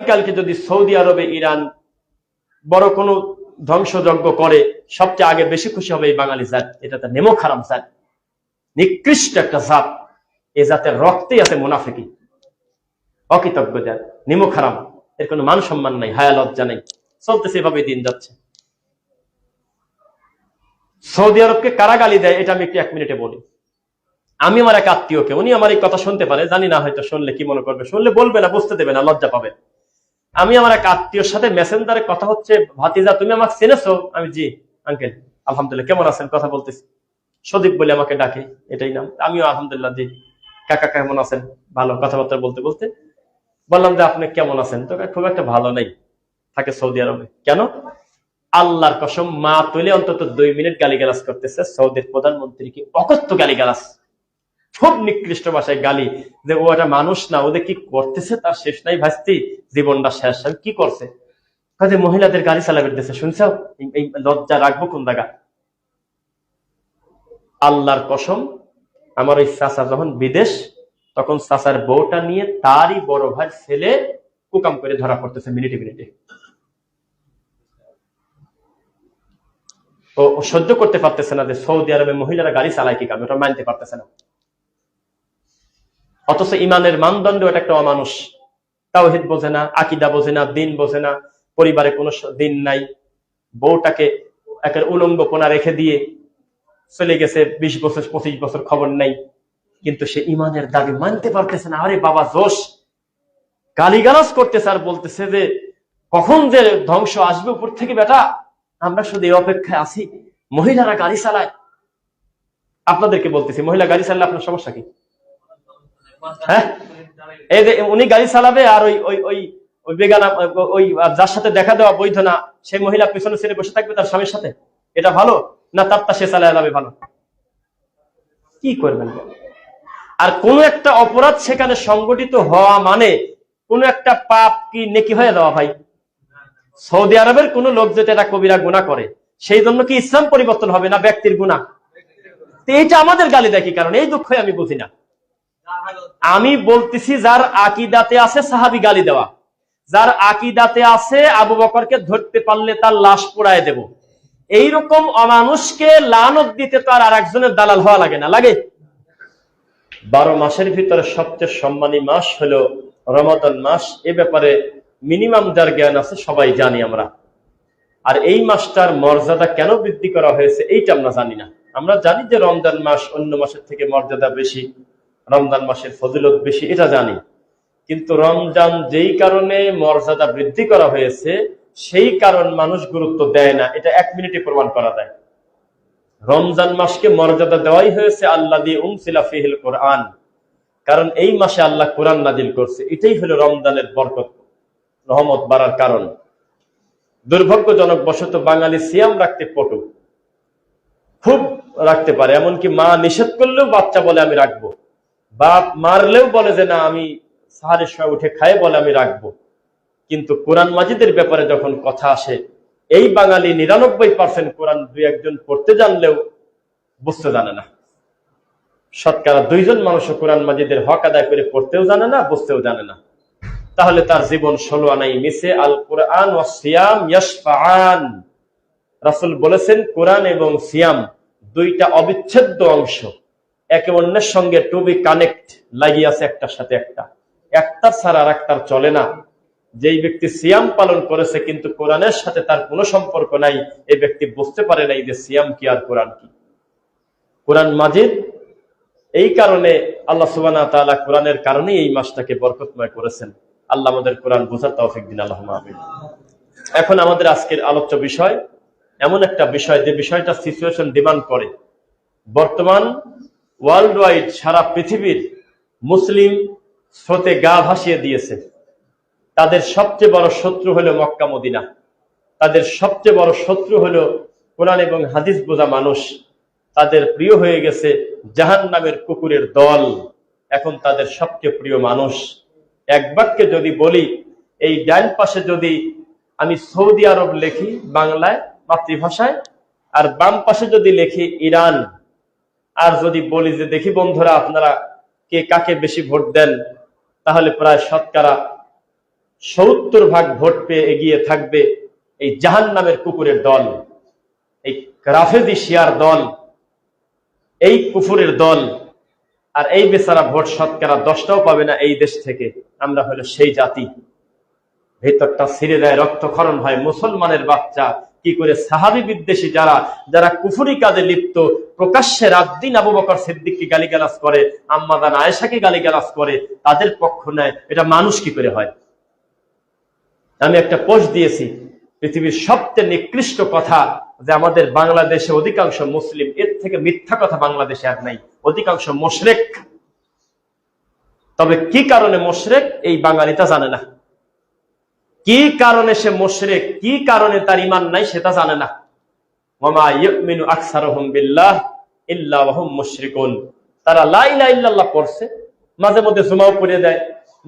কালকে যদি সৌদি আরবে ইরান বড় কোনো ধ্বংসযজ্ঞ করে, সবচেয়ে আগে বেশি খুশি হবে এই বাঙালি জাত। এটা তো নেমো খারাপ জাত, নিকৃষ্ট একটা জাত। এ জাতের রক্তেই আছে মুনাফিকি, অকৃতজ্ঞ জাত, নিমো খারাপ। এর কোনো মান সম্মান নাই, হায়া লজ্জা নেই। চলতেছে এভাবে দিন যাচ্ছে। সৌদি আরবকে কারা গালি দেয় এটা আমি একটু 1 মিনিটে বলি। আমি আমার এক আত্মীয়কে, উনি আমার এই কথা শুনতে পারে, জানি না হয়তো শুনলে কি মনে করবে, শুনলে বলবে না, বুঝতে দেবে না, লজ্জা পাবে। আমি আমার এক আত্মীয়র সাথে মেসেঞ্জারে কথা হচ্ছে, ভাতিজা তুমি আমাকে চিনেছো? আমি জি আঙ্কেল, আলহামদুলিল্লাহ, কেমন আছেন? কথা বলতেছি, সদীপ বলে আমাকে ডাকে, এটাই নাম। আমিও আলহামদুলিল্লাহ জি। কাকা কেমন আছেন? ভালো। কথাবার্তা বলতে বলতে বললাম যে আপনি কেমন আছেন? তো খুব একটা ভালো নেই, থাকে সৌদি আরবে। কেন? আল্লাহর কসম, মা তুলে অন্তত 2 মিনিট গালিগালাজ করতেছে সৌদির প্রধানমন্ত্রীকে, অকথ্য গালিগালাজ, খুব নিকৃষ্ট ভাষায় গালি, যে ও একটা মানুষ না, ওদের কি করতেছে তার শেষ নাই ভাস্তি, জীবনটা শেষ। কি করছে? কাজে মহিলাদের গাড়ি চালাবে দেশে, শুনছ? এই লজ্জা রাখবো কোন জায়গা? আল্লাহর কসম, আমার ওই চাচা যখন বিদেশ, তখন চাচার বউটা নিয়ে তারই বড় ভাই ছেলে কুকাম করে ধরা পড়তেছে মিনিটে মিনিটে। ও সহ্য করতে পারতেছে না যে সৌদি আরবে মহিলারা গাড়ি চালায় কি কাম, ওটা মানতে পারতেছে না। অথচ ইমানের মানদণ্ড এটা একটা অমানুষ, তাওহীদ বোঝে না, আকীদা বোঝে না, দিন বোঝে না, পরিবারে কোনো দিন নাই, বউটাকে একের উলঙ্গপনা রেখে দিয়ে চলে গেছে 20 বছর 25 বছর, খবর নাই, কিন্তু সে ইমানের দাবি মানতে পারতেছে না। আরে বাবা জোশ, গালিগালাজ করতেছে আর বলতেছে যে কখন যে ধ্বংস আসবে উপর থেকে, বেটা আমরা শুধু এই অপেক্ষায় আছি, মহিলারা গাড়ি চালায়। আপনাদেরকে বলতেছি, মহিলা গাড়ি চালালে আপনার সমস্যা কি? হ্যাঁ, এই যে উনি গাড়ি চালাবে আর ওই ওই ওই ওই বেগানা, ওই যার সাথে দেখা দেওয়া বৈধ না, সেই মহিলা পিছনে ছেড়ে বসে থাকবে তার স্বামীর সাথে, এটা ভালো না? তারটা সে চালায় যাবে ভালো? কি করবেন? আর কোন একটা অপরাধ সেখানে সংগঠিত হওয়া মানে কোন একটা পাপ কি নেকি হয়ে যাওয়া? ভাই, সৌদি আরবের কোন লোক যেটা এটা কবিরা গুনাহ করে, সেই জন্য কি ইসলাম পরিবর্তন হবে না ব্যক্তির গুনাহ? এইটা আমাদের গালি দেয় কি কারণ? এই দুঃখই আমি বুঝি না। আমি বলতেছি যার আকীদাতে আছে সাহাবী গালি দেওয়া, যার আকীদাতে আছে আবু বকরকে ধরতে পারলে তার লাশ পোড়ায় দেব, এইরকম অমানুষকে লানত দিতে তো আর একজনের দালাল হওয়া লাগে না? লাগে? 12 মাসের ভিতরে সবচেয়ে সম্মানী মাস হলো রমাদান মাস। এ ব্যাপারে মিনিমাম যার জ্ঞান আছে সবাই জানি আমরা। আর এই মাসটার মর্যাদা কেন বৃদ্ধি করা হয়েছে এইটা আমরা জানি না। আমরা জানি যে রমজান মাস অন্য মাসের থেকে মর্যাদা বেশি, রমজান মাসের ফজিলত বেশি, এটা জানি। কিন্তু রমজান যেই কারণে মর্যাদা বৃদ্ধি করা হয়েছে সেই কারণ মানুষ গুরুত্ব দেয় না, এটা 1 মিনিটে প্রমাণ করা যায়। রমজান মাসকে মর্যাদা দেওয়াই হয়েছে আল্লাযী উনজিলা ফীহিল কুরআন, কারণ এই মাসে আল্লাহ কোরআন নাজিল করছে। এটাই হলো রমজানের বরকত, রহমত বাড়ার কারণ। দুর্ভাগ্যজনক বশত বাঙালি সিয়াম রাখতে পটু, খুব রাখতে পারে, এমনকি মা নিষেধ করলেও বাচ্চা বলে আমি রাখবো, বাপ মারলেও বলে যে না আমি সাহারের সময় উঠে খায় বলে আমি রাখবো। কিন্তু কোরআন মাজিদের ব্যাপারে যখন কথা আসে, এই বাঙালি 99% কোরআন 2-1 জন পড়তে জানলেও বুঝতে জানে না। শতকরা 2 জন মানুষও কোরআন মাজিদের হক আদায় করে পড়তেও জানে না, বুঝতেও জানে না। তাহলে তার জীবন 16 আনাই মিছে। আল কোরআন ওয়াস সিয়াম ইয়াশফাআন, রাসূল বলেছেন কোরআন এবং সিয়াম দুইটা অবিচ্ছেদ্য অংশ, একে অন্যের সঙ্গে টু বি কানেক্ট, লাগিয়ে আছে একটার সাথে একটা, একটা ছাড়া আর একটা চলে না। যেই ব্যক্তি সিয়াম পালন করেছে কিন্তু কোরআনের সাথে তার কোনো সম্পর্ক নাই, এই ব্যক্তি বুঝতে পারে নাই যে সিয়াম কি আর কোরআন কি। কোরআন মাজিদ এই কারণে আল্লাহ সুবহানাহু ওয়া তাআলা কোরআনের কারণে এই মাসটাকে বরকতময় করেছেন। আল্লাহ আমাদের কোরআন বোঝার তৌফিক দিন, আল্লাহুম্মা আমিন। এখন আমাদের আজকের আলোচ্য বিষয় এমন একটা বিষয় যে বিষয়টা সিচুয়েশন ডিমান্ড করে। বর্তমান ওয়ার্ল্ড ওয়াইড সারা পৃথিবীর মুসলিম স্রোতে গা ভাসিয়ে দিয়েছে। তাদের সবচেয়ে বড় শত্রু হলো মক্কা মদিনা, তাদের সবচেয়ে বড় শত্রু হলো কোরআন এবং হাদিস বোঝা মানুষ। তাদের প্রিয় হয়ে গেছে জাহান্নামের কুকুরের দল, এখন তাদের সবচেয়ে প্রিয় মানুষ। এক বাক্যে যদি বলি, এই ডান পাশে যদি আমি সৌদি আরব লিখি বাংলায় মাতৃভাষায়, আর বাম পাশে যদি লিখি ইরান, আর যদি বলি যে দেখি বন্ধুরা আপনারা কে কাকে বেশি ভোট দেন, তাহলে প্রায় শতকরা 70 ভাগ ভোট পেয়ে এগিয়ে থাকবে এই জাহান্নামের কুকুরের দল, এই রাফেজি শিয়ার দল, এই কুফুরের দল। আর এই বেচারা ভোট শতকরা 10টাও পাবে না এই দেশ থেকে। আমরা হলো সেই জাতি, ভেতরটা ছিঁড়ে দেয়, রক্তক্ষরণ হয়। মুসলমানের বাচ্চা কি করে সাহাবী বিদ্বেষী যারা যারা কুফরি কাজে লিপ্ত, প্রকাশ্যে রাত দিন আবু বকর সিদ্দিককে গালিগালাজ করে, আম্মা জান আয়েশাকে গালিগালাজ করে, তাদের পক্ষ নেয়, এটা মানুষ কি করে হয়? আমি একটা পোস্ট দিয়েছি, পৃথিবীর সবচেয়ে নিকৃষ্ট কথা যে আমাদের বাংলাদেশে অধিকাংশ মুসলিম, এর থেকে মিথ্যা কথা বাংলাদেশে আর নাই, অধিকাংশ মুশরিক। তবে কি কারণে মুশরিক এই বাঙালিটা জানে না। কি কারণে সে মুশরিক, কি কারণে তার ঈমান নাই সেটা জানে না। ওয়ামা ইউমিনু আকসারুহুম বিল্লাহ ইল্লা ওয়া হুম মুশরিকুন। তারা লা ইলাহা ইল্লাল্লাহ পড়ছে, মাঝে মধ্যে জুমাও পড়ে দেয়,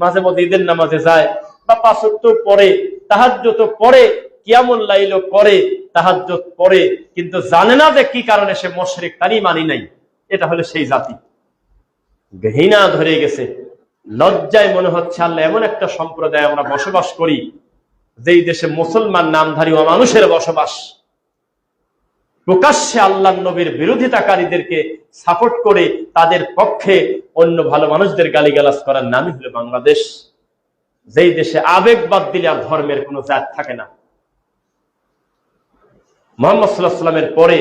মাঝে মধ্যে ঈদের নামাজে যায়, বা 5 ওয়াক্ত পড়ে, তাহাজ্জুদ পড়ে, কিয়ামুল লাইল করে, তাহাজ্জুদ পড়ে, কিন্তু জানে না যে কি কারণে সে মুশরিক, তার ঈমানই নাই। এটা হলো সেই জাতি। ঘৃণা ধরে গেছে, লজ্জায় মনে হচ্ছে আল্লাহ এমন একটা সম্প্রদায় আমরা বসবাস করি যেই দেশে মুসলমান নামধারী মানুষের বসবাস, প্রকাশ্যে আল্লাহ নবীর বিরোধিতাকারীদেরকে সাপোর্ট করে তাদের পক্ষে অন্য ভালো মানুষদের গালিগালাজ করার নামই হলো বাংলাদেশ। যেই দেশে আবেগ বাদ দিলে আর ধর্মের কোনো জাত থাকে না। মুহাম্মদ সাল্লাল্লাহু আলাইহি ওয়াসাল্লামের পরে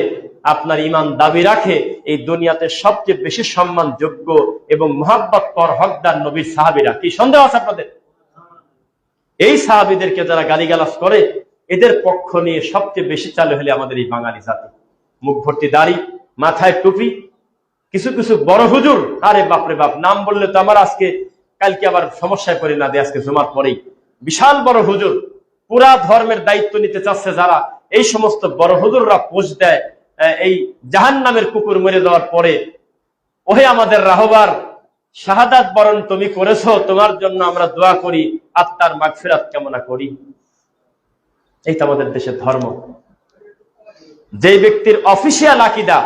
আপনার ঈমান দাবি রাখে এই দুনিয়াতে সবচেয়ে বেশি সম্মানযোগ্য এবং মুহাব্বত পর হকদার নবীর সাহাবীরা। কি সন্দেহ আছে আপনাদের? এই সাহাবীদেরকে যারা গালিগালাজ করে, এদের পক্ষ নিয়ে সবচেয়ে বেশি চালু হলে আমাদের এই বাঙালি জাতি। মুখ ভর্তি দাড়ি, মাথায় টুপি, কিছু কিছু বড় হুজুর, আরে বাপরে বাপ, নাম বললে তো আমার আজকে কালকে আবার সমস্যায় পড়ে না দিয়ে, আজকে জুমার পরেই বিশাল বড় হুজুর, পুরা ধর্মের দায়িত্ব নিতে চাচ্ছে যারা, এই সমস্ত বড় হুজুররা পোস্ট দেয় এই জাহান্নামের কুকুর মরে যাওয়ার পরে, ওহে আমাদের রাহবার, শাহাদাত বরণ তুমি করেছো, তোমার জন্য আমরা দোয়া করি, আত্মার মাগফিরাত কামনা করি। এইটা আমাদের দেশের ধর্ম। যে ব্যক্তির অফিসিয়াল আকীদা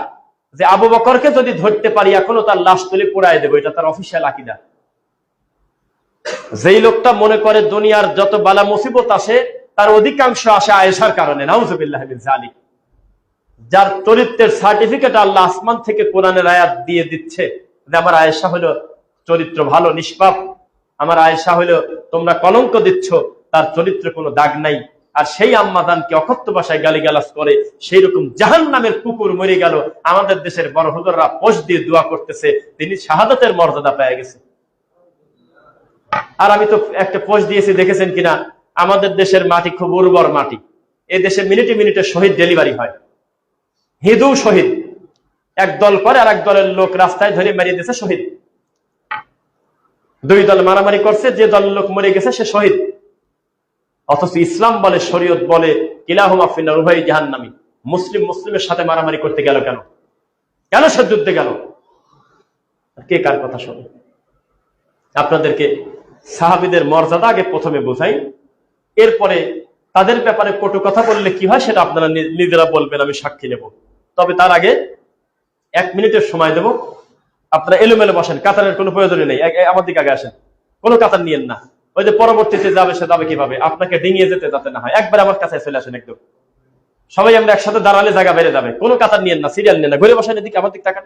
যে আবু বকরকে যদি ধরতে পারি এখনো তার লাশ তুলে পোড়ায় দেবো, এটা তার অফিসিয়াল আকীদা। যেই লোকটা মনে করে দুনিয়ার যত বালা মুসিবত আসে তার অধিকাংশ আসে আয়েশার কারণে, নাউযুবিল্লাহ মিন যালিক, যার চরিত্রের সার্টিফিকেট আল্লাহ আসমান থেকে কোরআনের আয়াত দিয়ে দিচ্ছে যে আমার আয়েশা হলো চরিত্র ভালো, নিষ্পাপ, আমার আয়েশা হলো তোমরা কলঙ্ক দিচ্ছ, তার চরিত্রে কোনো দাগ নাই। আর সেই আম্মাদানকে অকথ্য ভাষায় গালিগালাজ করে, সেই রকম জাহান্নামের কুকুর মরে গেল। আমাদের দেশের বড় হুজুররা পোস্ট দিয়ে দোয়া করতেছে তিনি শাহাদাতের মর্যাদা পেয়ে গেছে। আর আমি তো একটা পোস্ট দিয়েছি, দেখেছেন কিনা, আমাদের দেশের মাটি খুব উর্বর মাটি, এই দেশে মিনিটে মিনিটে শহীদ ডেলিভারি হয়, হিন্দু শহীদ, এক দল করে আর এক দলের লোক রাস্তায় ধরে মেরিয়ে দিয়েছে শহীদ। দুই দল মারামারি করছে, যে দলের লোক মরে গেছে সে শহীদ। অথচ ইসলাম বলে, শরীয়ত বলে কিলাহুমা ফিন্নার, উভয় জাহান্নামী। মুসলিম মুসলিমের সাথে মারামারি করতে গেল কেন? কেন সে যুদ্ধে গেল? কে কার কথা শোনে? আপনাদেরকে সাহাবীদের মর্যাদা আগে প্রথমে বোঝাই, এরপরে তাদের ব্যাপারে কটু কথা বললে কি হয় সেটা আপনারা নিজেরা বলবেন, আমি সাক্ষী নেব। তবে তার আগে 1 মিনিটের সময় দেব। আপনারা এলোমেলো বসেন, কাতারের কোনো প্রয়োজনই নেই, আমার দিকে আগে আসেন, কোনো কাতার নিয়েন না। ওই যে পরবর্তীতে যাবে সে যাবে কিভাবে, আপনাকে ডিঙিয়ে যেতে যাতে না হয়, একবার আমার কাছে চলে আসেন একদম। সবাই আমরা একসাথে দাঁড়ালে জায়গা বেড়ে যাবে, কোনো কাতার নিয়েন না, সিরিয়াল নিয়েন না, ঘুরে বসেন, এদিকে আমার দিকে তাকান,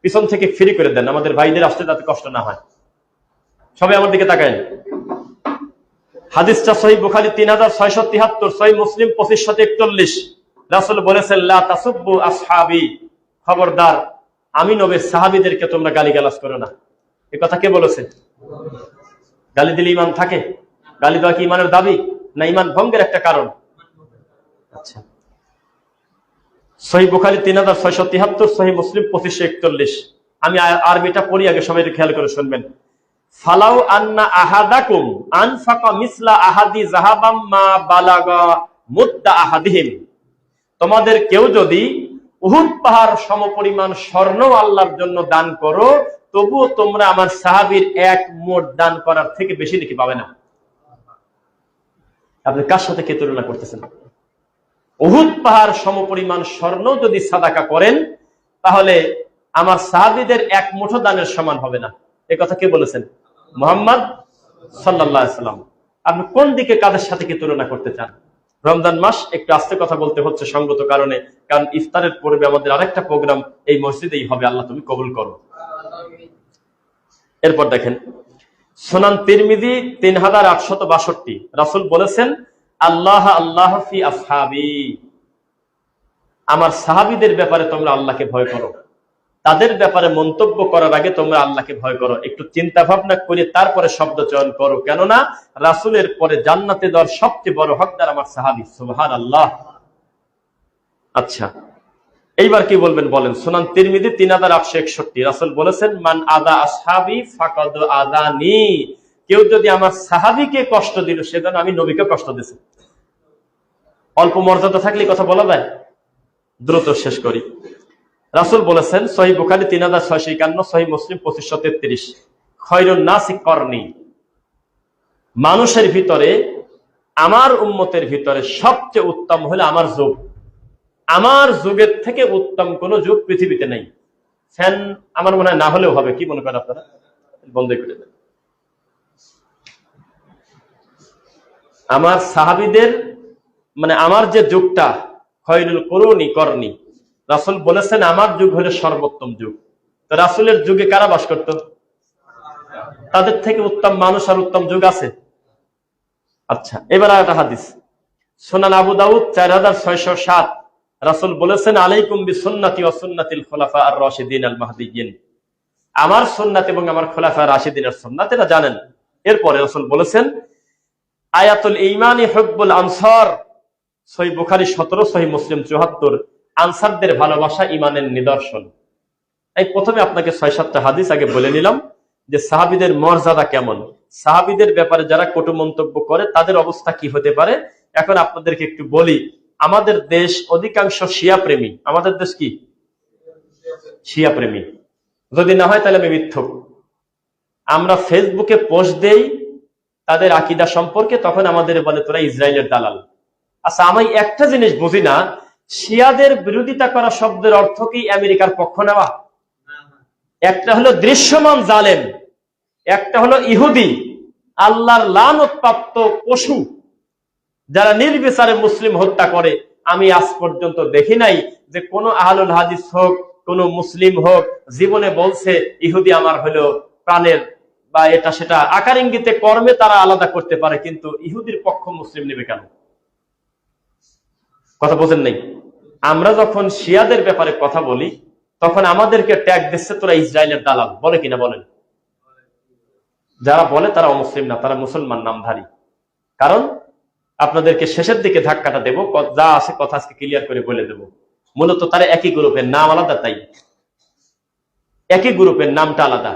পিছন থেকে ফ্রি করে দেন, আমাদের ভাইদের আসতে যাতে কষ্ট না হয়। সবাই আমার দিকে তাকায়েন। হাদিসটা সহিহ বুখারী 3673, সহিহ মুসলিম 2541। রাসূল বলেছেন লা তাসুব্বু আসহাবি, খবরদার আমি নবীর সাহাবীদেরকে তোমরা গালিগালাজ করো না। এই কথা কে বলেছে? গালি দিলে ঈমান থাকে? গালি দেওয়া কি ঈমানের দাবি না ঈমান ভঙ্গের একটা কারণ? আচ্ছা, সহিহ বুখারী 3673, সহিহ মুসলিম 2541। আমি আরবিটা পড়ি আগে, সবাই একটু খেয়াল করে শুনবেন। ফালাউ আন্না আহাদাকুম আনফাকা মিসলা আহাদি যাহাবাম মা বালাগা মুদ্দা আহাদিহিম, তোমাদের কেউ যদি উহুদ পাহাড় সমপরিমাণ স্বর্ণ আল্লাহর জন্য দান করো, তবুও তোমরা আমার সাহাবীর এক মোট দান করার থেকে বেশি নাকি পাবে না। আপনি কার সাথে কে তুলনা করতেছেন? উহুদ পাহাড় সমপরিমাণ স্বর্ণ যদি সাদাকা করেন তাহলে আমার সাহাবীদের এক মুঠো দানের সমান হবে না। এই কথা কে বলেছেন? মুহাম্মদ সাল্লাল্লাহু আলাইহি ওয়াসাল্লাম। আপনি কোন দিকে কাদের সাথে কি তুলনা করতে চান? রমজান মাস একটু আস্তে কথা বলতে হচ্ছে সঙ্গত কারণে, কারণ ইফতারের পূর্বে আমাদের আরেকটা প্রোগ্রাম এই মসজিদেই হবে। আল্লাহ তুমি কবুল করো। এরপর দেখেন সুনান তিরমিজি 3862, রাসূল বলেছেন আল্লাহ আল্লাহ ফি আসহাবি, আমার সাহাবীদের ব্যাপারে তোমরা আল্লাহকে ভয় করো, তাদের ব্যাপারে মন্তব্য করার আগে তোমরা আল্লাহকে ভয় করো, একটু চিন্তা ভাবনা করে তারপরে শব্দ চয়ন করো, কেননা রাসূলের পরে জান্নাতে যাওয়ার সবচেয়ে বড় হকদার আমার সাহাবী। সুবহানাল্লাহ। আচ্ছা, এইবার কি বলবেন বলেন। সুনান তিরমিজি 3861, রাসূল বলেছেন মান আদা আসহাবি ফাকাদ আদানি, কেউ যদি আমার সাহাবীকে কষ্ট দিল সে যেন আমি নবীকে কষ্ট দিয়েছি। অল্প মর্যাদা থাকলে কথা বলা যায়। দ্রুত শেষ করি। রাসূল বলেছেন সহিহ বুখারী 3651, সহিহ মুসলিম 2533, খয়রুন নাসি করনি, মানুষের ভিতরে আমার উম্মতের ভিতরে সবচেয়ে উত্তম হলো আমার যুগ। আমার যুগের থেকে উত্তম কোন যুগ পৃথিবীতে নেই। ফ্যান আমার মনে হয় না হলেও হবে, কি মনে করেন আপনারা? বন্ধ করে দেন। আমার সাহাবীদের মানে আমার যে যুগটা খয়রুল কুরুনি করনি, রাসূল বলেছেন আমার যুগ হলো সর্বোত্তম যুগ। তো রাসূলের যুগে কারা বাস করত? তাদের থেকে উত্তম মানুষ আর উত্তম যুগ আছে? আচ্ছা, এবার আরেকটা হাদিস সুনান আবু দাউদ 4607, রাসূল বলেছেন আলাইকুম বিসুন্নতি ওয়া সুন্নাতিল খুলাফা আর রাশিদিন আল মাহদিয়্যিন, আমার সুন্নাত এবং আমার খুলাফা রাশিদিনের সুন্নাত, এটা জানেন। এরপরে রাসূল বলেছেন আয়াতুল ঈমানি হুব্বুল আনসার, সহিহ বুখারী 17, সহিহ মুসলিম 74, আনসারদের ভালোবাসা ঈমানের নিদর্শন। এই প্রথমে আপনাকে 6-7টা হাদিস আগে বলে নিলাম যে সাহাবীদের মর্যাদা কেমন, সাহাবীদের ব্যাপারে যারা কটু মন্তব্য করে তাদের অবস্থা কি হতে পারে। এখন আপনাদেরকে একটু বলি, আমাদের দেশ অধিকাংশ শিয়া প্রেমী। আমাদের দেশ কি শিয়া প্রেমী? যদি না হয় তাহলে আমি মিথ্যক। আমরা ফেসবুকে পোস্ট দেই তাদের আকীদা সম্পর্কে, তখন আমাদের বলে তোরা ইসরায়েলের দালাল। আচ্ছা, আমি একটা জিনিস বুঝি না, শিয়াদের বিরোধিতা করা শব্দের অর্থ কি আমেরিকার পক্ষ নেওয়া? একটা হলো দৃশ্যমান জালেম, একটা হলো ইহুদি, আল্লাহর লানতপ্রাপ্ত পশু, যারা নির্বিচারে মুসলিম হত্যা করে। আমি আজ পর্যন্ত দেখি নাই যে কোন আহলুল হাদিস হোক, কোন মুসলিম হোক জীবনে বলছে ইহুদি আমার হলো প্রাণের, বা এটা সেটা আকার ইঙ্গিতে কর্মে তারা আলাদা করতে পারে, কিন্তু ইহুদির পক্ষ মুসলিম নেবে কেন? কথা বোঝেন নাই? আমরা যখন শিয়াদের ব্যাপারে কথা বলি তখন আমাদেরকে ট্যাগ দিচ্ছে তোরা ইসরায়েলের দালাল, বলে কিনা বলেন? যারা বলে তারা অমুসলিম না, তারা মুসলমান নামধারী। কারণ আপনাদেরকে শেষের দিকে ধাক্কাটা দেবো, যা আছে কথা আজকে ক্লিয়ার করে বলে দেব। মূলত তারা একই গ্রুপের, নাম আলাদা, তাই একই গ্রুপের, নামটা আলাদা।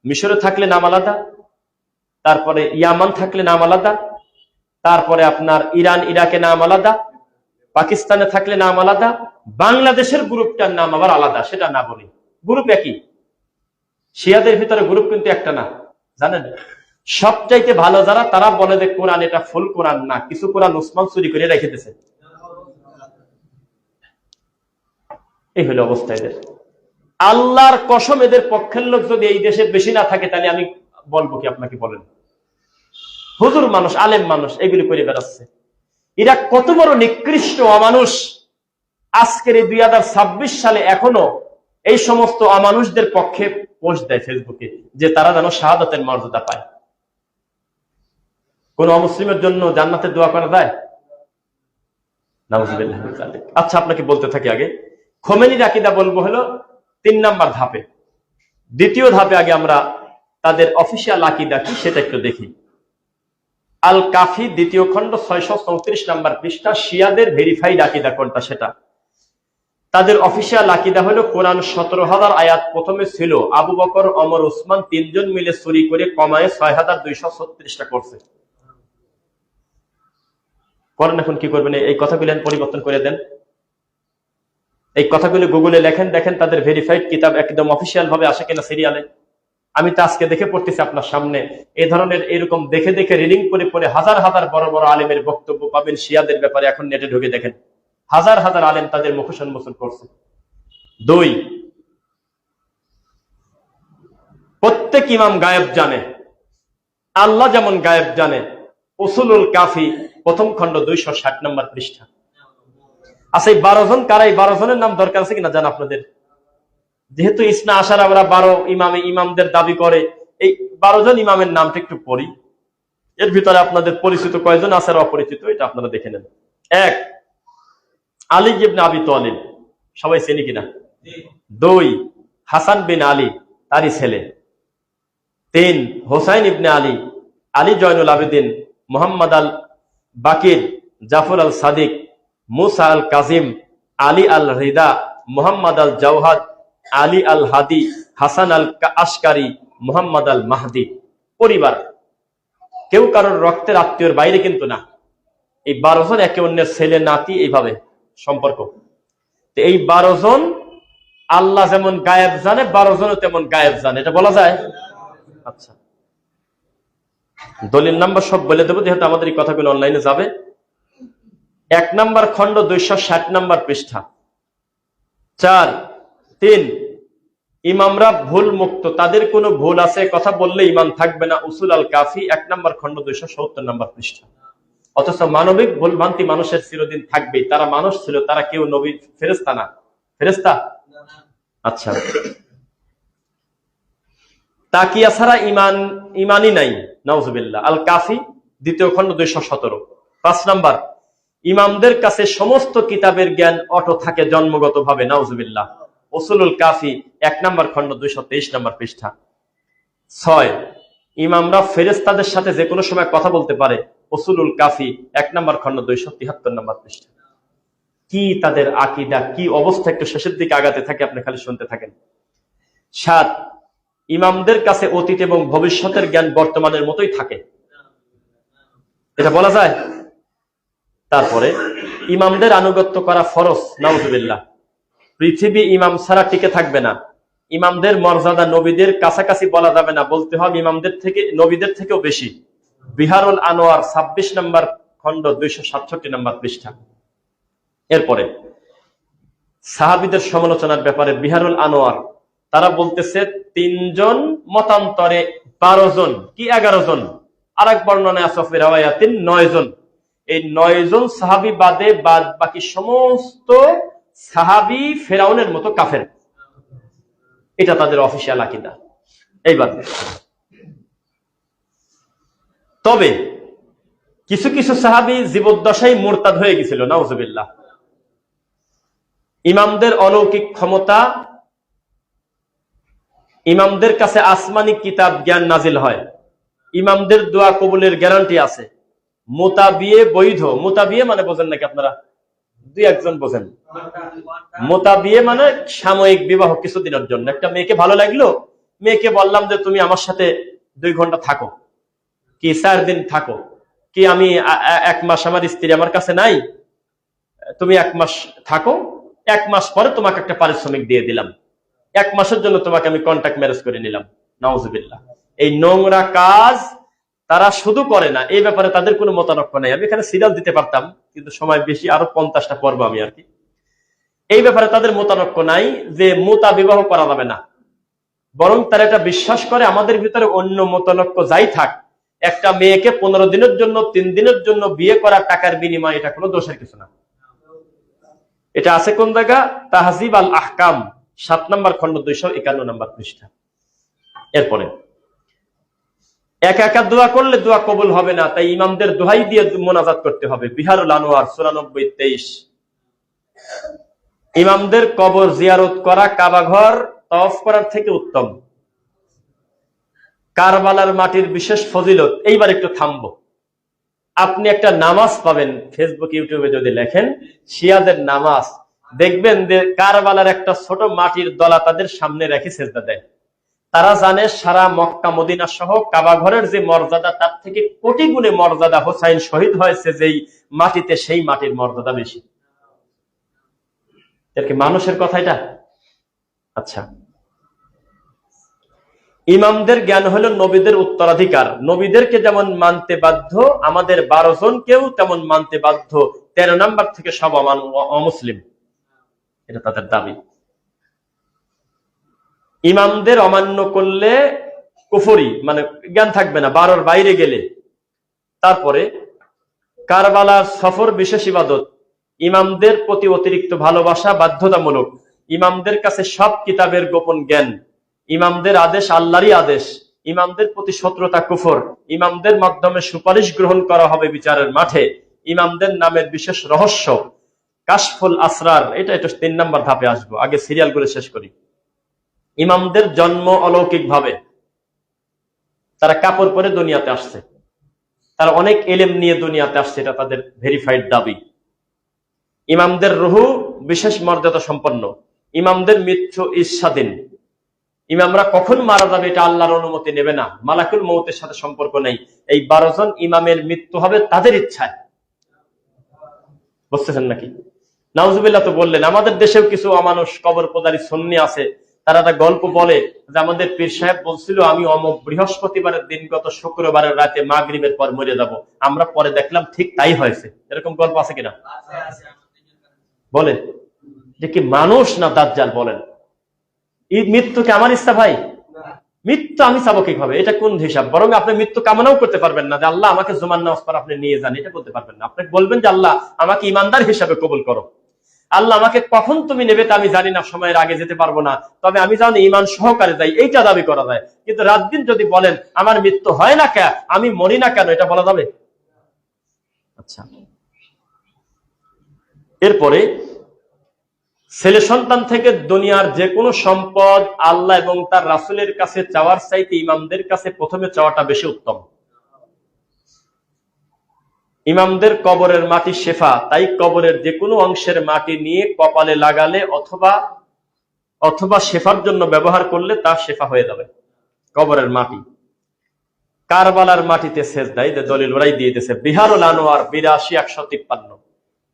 মিশরে থাকলে নাম আলাদা, তারপরে ইয়ামান থাকলে নাম আলাদা, তারপরে আপনার ইরান ইরাকে নাম আলাদা, পাকিস্তানে থাকলে নাম আলাদা, বাংলাদেশের গ্রুপটার নাম আবার আলাদা, সেটা না বলি, গ্রুপ একই। শিয়াদের ভিতরে গ্রুপ কিন্তু একটা না, জানেন? সবচাইতে ভালো যারা, তারা বলে যে কোরআন এটা ফুল কোরআন না, কিছু কোরআন ওসমান চুরি করে রেখে দিয়েছে। এই হলো অবস্থা এদের। আল্লাহর কসম, এদের পক্ষের লোক যদি এই দেশে বেশি না থাকে তাহলে আমি বলবো কি আপনাকে, বলেন? হুজুর মানুষ, আলেম মানুষ এগুলি করে বেড়াচ্ছে। এরা কত বড় নিকৃষ্ট অমানুষ। আজকের এই 2026 সালে এখনো এই সমস্ত অমানুষদের পক্ষে পোস্ট দেয় ফেসবুকে যে তারা যেন শাহাদাতের মর্যাদা পায়। কোন অমুসলিমের জন্য জান্নাতের দোয়া করা যায়? নাউযুবিল্লাহ। আচ্ছা, আপনাকে বলতে থাকি, আগে খোমেনির আকীদা বলবো হলো 3 নাম্বার ধাপে। দ্বিতীয় ধাপে আগে আমরা তাদের অফিসিয়াল আকীদা কি সেটা একটু দেখি। আল কাফি 2য় খণ্ড 634 নাম্বার পৃষ্ঠা, শিয়াদের ভেরিফাইড আকীদা কোনটা সেটা। তাদের অফিসিয়াল আকীদা হলো কোরআন 17,000 আয়াত প্রথমে ছিল, আবু বকর, ওমর, উসমান 3 জন মিলে চুরি করে কমায় 6,236টা করছে। করেন, এখন কি করবেন? এই কথাগুলো পরিবর্তন করে দেন। এই কথাগুলো গুগলে লেখেন, দেখেন তাদের ভেরিফাইড কিতাব একদম অফিসিয়াল ভাবে আসে কিনা সিরিয়ালে। আমি তো আজকে দেখে পড়তেছি আপনার সামনে, এই ধরনের এরকম দেখে দেখে রিডিং করে পড়ে হাজার হাজার বড় বড় আলেমের বক্তব্য পাবেন শিয়াদের ব্যাপারে। এখন নেটে ঢুকে দেখেন, হাজার হাজার আলেম তাদের মুখোশ উন্মোচন করছে। 2, প্রত্যেক ইমাম গায়েব জানে, আল্লাহ যেমন গায়েব জানে উসুলুল কাফি প্রথম খণ্ড 260 নম্বর পৃষ্ঠা। আচ্ছা, এই 12 জন কারা? এই 12 জনের নাম দরকার আছে কিনা জান আপনাদের? যেহেতু ইসনা আশার আমরা 12 ইমামদের দাবি করে, এই 12 জন ইমামের নামটা একটু পড়ি। এর ভিতরে আপনাদের পরিচিত কয়জন আছে আর অপরিচিত এটা আপনারা দেখে নেন। 1, আলী ইবনে আবি তালিব, সবাই চেনি কিনা? 2, হাসান বিন আলী, তারই ছেলে। 3, হোসাইন ইবনে আলী, আলী জয়নুল আবেদিন, মোহাম্মদ আল বাকির, জাফর আল সাদিক, মুসা আল কাজিম, আলী আল রিদা, মোহাম্মদ আল জওহাদ, আলী আল হাদি, হাসান আল আশকারি, মোহাম্মদ আল মাহদি। পরিবার কেউ কারোর রক্তের আত্মীয়র বাইরে কিন্তু না। এই 12 জন একে অন্যের ছেলে নাতি, এইভাবে সম্পর্ক। এই 12 জন আল্লাহ যেমন গায়েব জানে, 12 জনও তেমন গায়েব জানে, এটা বলা যায়? আচ্ছা, দলিল নাম্বার সব বলে দেবো যেহেতু আমাদের এই কথাগুলো অনলাইনে যাবে। 1 নম্বর খণ্ড 260 নম্বর পৃষ্ঠা। 4, 3, ইমামরা ভুল মুক্ত, তাদের কোনো ভুল আছে কথা বললে ইমান থাকবে না। উসুল আল কাফি 1 নম্বর খণ্ড 270 নম্বর পৃষ্ঠা। অথচ মানবিক ভুলভ্রান্তি মানুষের চিরদিন থাকবেই। তারা মানুষ ছিল, তারা কেউ নবী ফেরেশতা না। ফেরেশতা? আচ্ছা, তাকিয়া ছাড়া ইমানই নাই, নাউজুবিল্লাহ। আল কাফি 2য় খণ্ড 217। 5 নম্বর, ইমামদের কাছে সমস্ত কিতাবের জ্ঞান অটো থাকে জন্মগত ভাবে, নাউজুবিল্লাহ। উসুলুল কাফি 1 নম্বর খণ্ড 223 নম্বর পৃষ্ঠা। 6, ইমামরা ফেরেশতাদের সাথে যে কোনো সময় কথা বলতে পারে। উসুলুল কাফি 1 নম্বর খণ্ড 273 নম্বর পৃষ্ঠা। কি তাদের আকীদা, কি অবস্থা, একটু শেষের দিকে আগাতে থাকে, আপনি খালি শুনতে থাকেন। 7, ইমামদের কাছে অতীত এবং ভবিষ্যতের জ্ঞান বর্তমানের মতোই থাকে, এটা বলা যায়? তারপরে ইমামদের আনুগত্য করা ফরজ, নাউজুবিল্লাহ। পৃথিবী ইমাম ছাড়া টিকে থাকবে না। ইমামদের মর্যাদা নবীদের কাছাকাছি বলা যাবে না, বলতে হবে ইমামদের থেকে, নবীদের থেকেও বেশি। বিহারুল আনোয়ার 26 নম্বর খণ্ড 267 নম্বর পৃষ্ঠা। এরপরে সাহাবীদের সমালোচনার ব্যাপারে বিহারুল আনোয়ার, তারা বলতেছে 3 জন মতান্তরে 12 জন কি 11 জন, আর এক বর্ণনায় আছে 9 জন। এই 9 জন সাহাবী বাদে বাদ বাকি সমস্ত সাহাবী ফেরাউনের মতো কাফের, এটা তাদের অফিসিয়াল আকীদা। এইবার তবে কিছু কিছু সাহাবী জীবদ্দশায় মুরতাদ হয়ে গেছিল, নাউজুবিল্লাহ। ইমামদের অলৌকিক ক্ষমতা, ইমামদের কাছে আসমানি কিতাব জ্ঞান নাজিল হয়, ইমামদের দোয়া কবুলের গ্যারান্টি আছে, মোতাবিয়ে বৈধ। মোতাবিয়ে মানে বোঝেন নাকি আপনারা? 2-1 জন বোঝেন? মোতাবিয়ে মানে সাময়িক বিবাহ, কিছুদিনের জন্য। একটা মেয়েকে ভালো লাগলো, মেয়েকে বললাম যে তুমি আমার সাথে 2 ঘন্টা থাকো, কি 4 দিন থাকো, কি আমি 1 মাস, আমার স্ত্রী আমার কাছে নাই, তুমি 1 মাস থাকো, 1 মাস পরে তোমাকে একটা পারিশ্রমিক দিয়ে দিলাম, 1 মাসের জন্য তোমাকে আমি কন্ট্রাক্ট ম্যারেজ করে নিলাম, নাউজুবিল্লাহ। এই নোংরা কাজ তারা শুধু করে না, এই ব্যাপারে তাদের কোনো মতানক্য নাই। আমি এখানে সিরিয়াল দিতে পারতাম, কিন্তু সময় বেশি, আরো 50টা পর্ব আমি আর কি। এই ব্যাপারে তাদের মতানক্য নাই যে মুতা বিবাহ করা যাবে না, বরং তারা এটা বিশ্বাস করে আমাদের ভিতরে অন্য মতানক্য যাই থাক, একটা মেয়েকে 15 দিনের জন্য 3 দিনের জন্য বিয়ে করা টাকার বিনিময়, এটা কোনো দোষের কিছু না। এটা আছে কোন জায়গা? তাহজিব আল আহকাম 7 নম্বর খণ্ড 251 নম্বর পৃষ্ঠা। এরপরে একা একা দোয়া করলে দোয়া কবুল হবে না, তাই ইমামদের দোহাই দিয়ে মোনাজাত করতে হবে। বিহারুল আনোয়ার 94-23। ইমামদের কবর জিয়ারত করা কাবা ঘর তাওয়াফ করার থেকে উত্তম। কারবালার মাটির বিশেষ ফজিলত। এইবার একটু থামবো। আপনি একটা নামাজ পাবেন ফেসবুক ইউটিউবে, যদি লেখেন শিয়াদের নামাজ, দেখবেন যে কারবালার একটা ছোট মাটির দলা তাদের সামনে রেখে সেজদা দেয়। তারা জানে সারা মক্কা মদিনা সহ কাবা ঘরের যে মর্যাদা, তার থেকে কোটি গুণে মর্যাদা হোসাইন শহীদ হয়েছে যেই মাটিতে, সেই মাটির মর্যাদা বেশি। এর কি মানুষের কথা এটা? আচ্ছা, ইমামদের জ্ঞান হলো নবীদের উত্তরাধিকার। নবীদেরকে যেমন মানতে বাধ্য, আমাদের 12 জনকেও তেমন মানতে বাধ্য। 13 নম্বর থেকে সব অমুসলিম, এটা তাদের দাবি। ইমামদের অমান্য করলে কুফরি, মানে জ্ঞান থাকবে না, 12-র বাইরে গেলে। তারপরে কারবালার সফর বিশেষ ইবাদত, ইমামদের প্রতি অতিরিক্ত ভালোবাসা বাধ্যতামূলক, ইমামদের কাছে সব কিতাবের গোপন জ্ঞান, ইমামদের আদেশ আল্লাহরই আদেশ, ইমামদের প্রতি শত্রুতা কুফর, ইমামদের মাধ্যমে সুপারিশ গ্রহণ করা হবে বিচারের মাঠে, ইমামদের নামের বিশেষ রহস্য, কাশফুল আসরার, এটা 3 নম্বর ধাপে আসবো, আগে সিরিয়াল করে শেষ করি। ইমামদের জন্ম অলৌকিক ভাবে, তারা কাপড় পরে দুনিয়াতে আসছে, তারা অনেক এলেম নিয়ে দুনিয়াতে আসছে, এটা তাদের ভেরিফাইড দাবি। ইমামদের রুহু বিশেষ মর্যাদা সম্পন্ন, ইমামদের মৃত্যু ঈর্ষাধীন, ইমামরা কখন মারা যাবে এটা আল্লাহর অনুমতি নেবে না, মালাকুল মউতের সাথে সম্পর্ক নেই। এই 12 জন ইমামের মৃত্যু হবে তাদের ইচ্ছায়। বুঝতেছেন নাকি? নাউজুবিল্লাহ তো বললেন। আমাদের দেশেও কিছু অমানুষ কবর পূজারী সুন্নি আছে, তারা একটা গল্প বলে যে আমাদের পীর সাহেব বলছিল আমি অমুক বৃহস্পতিবারের দিন গত শুক্রবারের রাতে মাগরিবের পর মরে যাব, আমরা পরে দেখলাম ঠিক তাই হয়েছে। এরকম গল্প আছে কিনা বলেন? যে কি মানুষ না দাজ্জাল? বলেন, এই মৃত্যুকে আমার ইচ্ছা ভাই? মৃত্যু আমি চাবো কিভাবে? এটা কোন হিসাব? বরং আপনি মৃত্যু কামনাও করতে পারবেন না যে আল্লাহ আমাকে জুমার নামাজ পর আপনি নিয়ে যান, এটা বলতে পারবেন না। আপনি বলবেন যে আল্লাহ আমাকে ইমানদার হিসাবে কবুল করো, আল্লাহ আমাকে কখন তুমি নেবে তা আমি জানি না, সময়ের আগে যেতে পারবো না, তবে আমি জানি ইমান সহকারে যাই, এইটা দাবি করা যায়। কিন্তু রাত দিন যদি বলেন আমার মৃত্যু হয় না কেন, আমি মরি না কেন, এটা বলা যাবে? আচ্ছা, এরপরে ছেলে সন্তান থেকে দুনিয়ার যে কোনো সম্পদ আল্লাহ এবং তার রাসূলের কাছে চাওয়ার চাইতে ইমামদের কাছে প্রথমে চাওয়াটা বেশি উত্তম। ইমামদের কবরের মাটি শেফা, তাই কবরের যে কোনো অংশের মাটি নিয়ে কপালে লাগালে অথবা শেফার জন্য ব্যবহার করলে তা শেফা হয়ে যাবে। কবরের মাটি। কারবালার মাটিতে সেজদায় দলিল ওরাই দিয়ে দিয়েছে, বিহারুল আনোয়ার 82-153।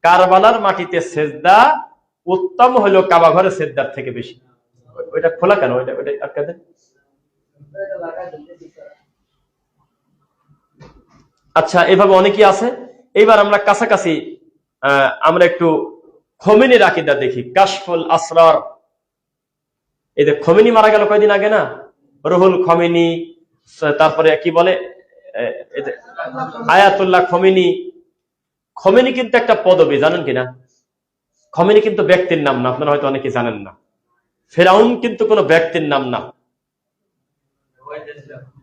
কারবালার মাটিতে সেজদা উত্তম হলো কাবা ঘরে সেজদার থেকে বেশি। ওইটা খোলা কেন? ওইটা আটকা দেন। আচ্ছা, এভাবে অনেকেই আছে। এইবার আমরা কাছাকাছি আমরা একটু খোমেনির আকীদা দেখি। কাশফুল আসরার। এই যে খোমেনি মারা গেল কয়দিন আগে না, রুহুল খোমেনি, তারপরে কি বলে আয়াতুল্লাহ খোমেনি। খোমেনি কিন্তু একটা পদবী, জানেন কিনা? খোমেনি কিন্তু ব্যক্তির নাম না, আপনারা হয়তো অনেকে জানেন না। ফেরাউন কিন্তু কোনো ব্যক্তির নাম না,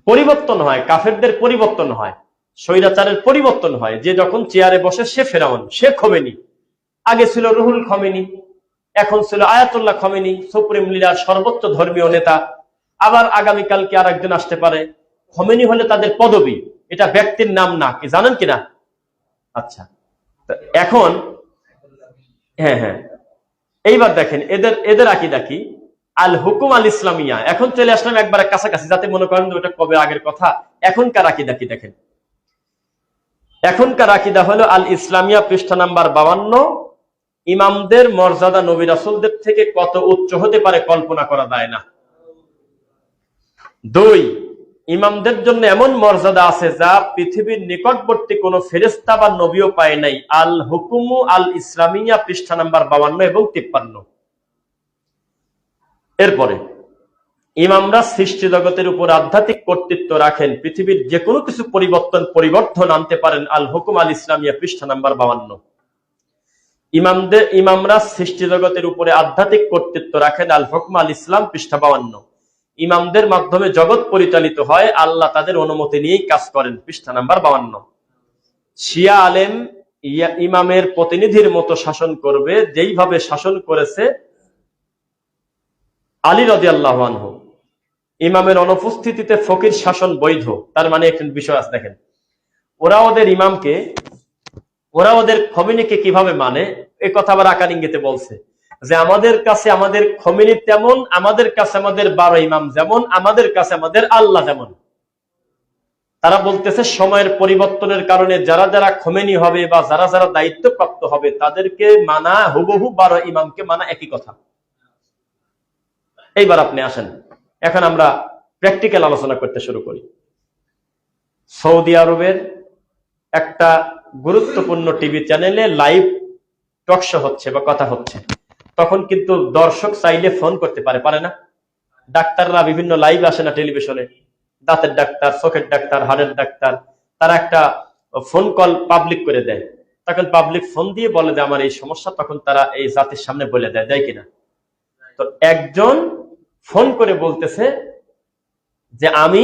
পরিবর্তন হয়, কাফেরদের পরিবর্তন হয়, স্বৈরাচারের পরিবর্তন হয়। যে যখন চেয়ারে বসে সে ফেরাউন, সে খোমেনি। আগে ছিল রুহুল খোমেনি, এখন ছিল আয়াতুল্লাহ খোমেনি, সুপ্রিম লিডার, সর্বোচ্চ ধর্মীয় নেতা। আবার আগামীকালকে আর একজন আসতে পারে। খোমেনি হলে তাদের পদবী, এটা ব্যক্তির নাম না, কি জানেন কিনা? আচ্ছা, এখন হ্যাঁ, এইবার দেখেন এদের আকীদা কি, আল হুকুম আল ইসলামিয়া। এখন চলে আসলাম একবার কাছাকাছি, যাতে মনে করেন ওটা কবে আগের কথা। এখনকার আকীদা কি দেখেন। এখনকার আকীদা হলো আল ইসলামিয়া, পৃষ্ঠা নাম্বার 52। ইমামদের মর্যাদা নবী রাসূলদের থেকে কত উচ্চ হতে পারে কল্পনা করা যায় না। 2, ইমামদের জন্য এমন মর্যাদা আছে যা পৃথিবীর নিকটবর্তী কোন ফেরেশতা বা নবীও পায় নাই। আল হুকুমু আল ইসলামিয়া, পৃষ্ঠা নাম্বার 52 এবং 53। এরপরে ইমামরা সৃষ্টি জগতের উপর আধ্যাত্মিক কর্তৃত্ব রাখেন, পৃথিবীর যে কোনো কিছু পরিবর্তন আনতে পারেন। আল হুকুম আল ইসলামিয়া, পৃষ্ঠা নাম্বার 52। ইমামরা সৃষ্টি জগতের উপরে আধ্যাত্মিক কর্তৃত্ব রাখেন, আল হুকুম আল ইসলাম, পৃষ্ঠা 52। ইমামদের মাধ্যমে জগৎ পরিচালিত হয়, আল্লাহ তাদের অনুমতি নিয়েই কাজ করেন, পৃষ্ঠা নাম্বার 52। শিয়া আলেম ইমামের প্রতিনিধির মতো শাসন করবে, যেইভাবে শাসন করেছে আলী রাদিয়াল্লাহু আনহু। ইমামের অনুপস্থিতিতে ফকির শাসন বৈধ। তার মানে একটা বিষয় আছে, দেখেন ওরা ওদের খোমেনিকে কিভাবে মানে, এই কথা আবার আকার ইঙ্গিতে বলছে যে আমাদের কাছে আমাদের খোমেনি তেমন, আমাদের কাছে আমাদের 12 ইমাম যেমন, আমাদের কাছে আমাদের আল্লাহ যেমন। তারা বলতেছে সময়ের পরিবর্তনের কারণে যারা যারা খোমেনি হবে বা যারা যারা দায়িত্বপ্রাপ্ত হবে তাদেরকে মানা হুবহু 12 ইমামকে মানা একই কথা। এইবার আপনি আসেন, এখন আমরা প্র্যাকটিক্যাল আলোচনা করতে শুরু করি। সৌদি আরবের একটা গুরুত্বপূর্ণ টিভি চ্যানেলে লাইভ টক শো হচ্ছে বা কথা হচ্ছে, তখন কিন্তু দর্শক চাইলে ফোন করতে পারে না? ডাক্তাররা বিভিন্ন লাইভ আসে না টেলিভিশনে, দাঁতের ডাক্তার, চোখের ডাক্তার, হাড়ের ডাক্তার, তারা একটা ফোন কল পাবলিক করে দেয়, তখন পাবলিক ফোন দিয়ে বলে যে আমার এই সমস্যা, তখন তারা এই জাতির সামনে বলে দেয়, দেয় কিনা? তো একজন ফোন করে বলতেছে যে আমি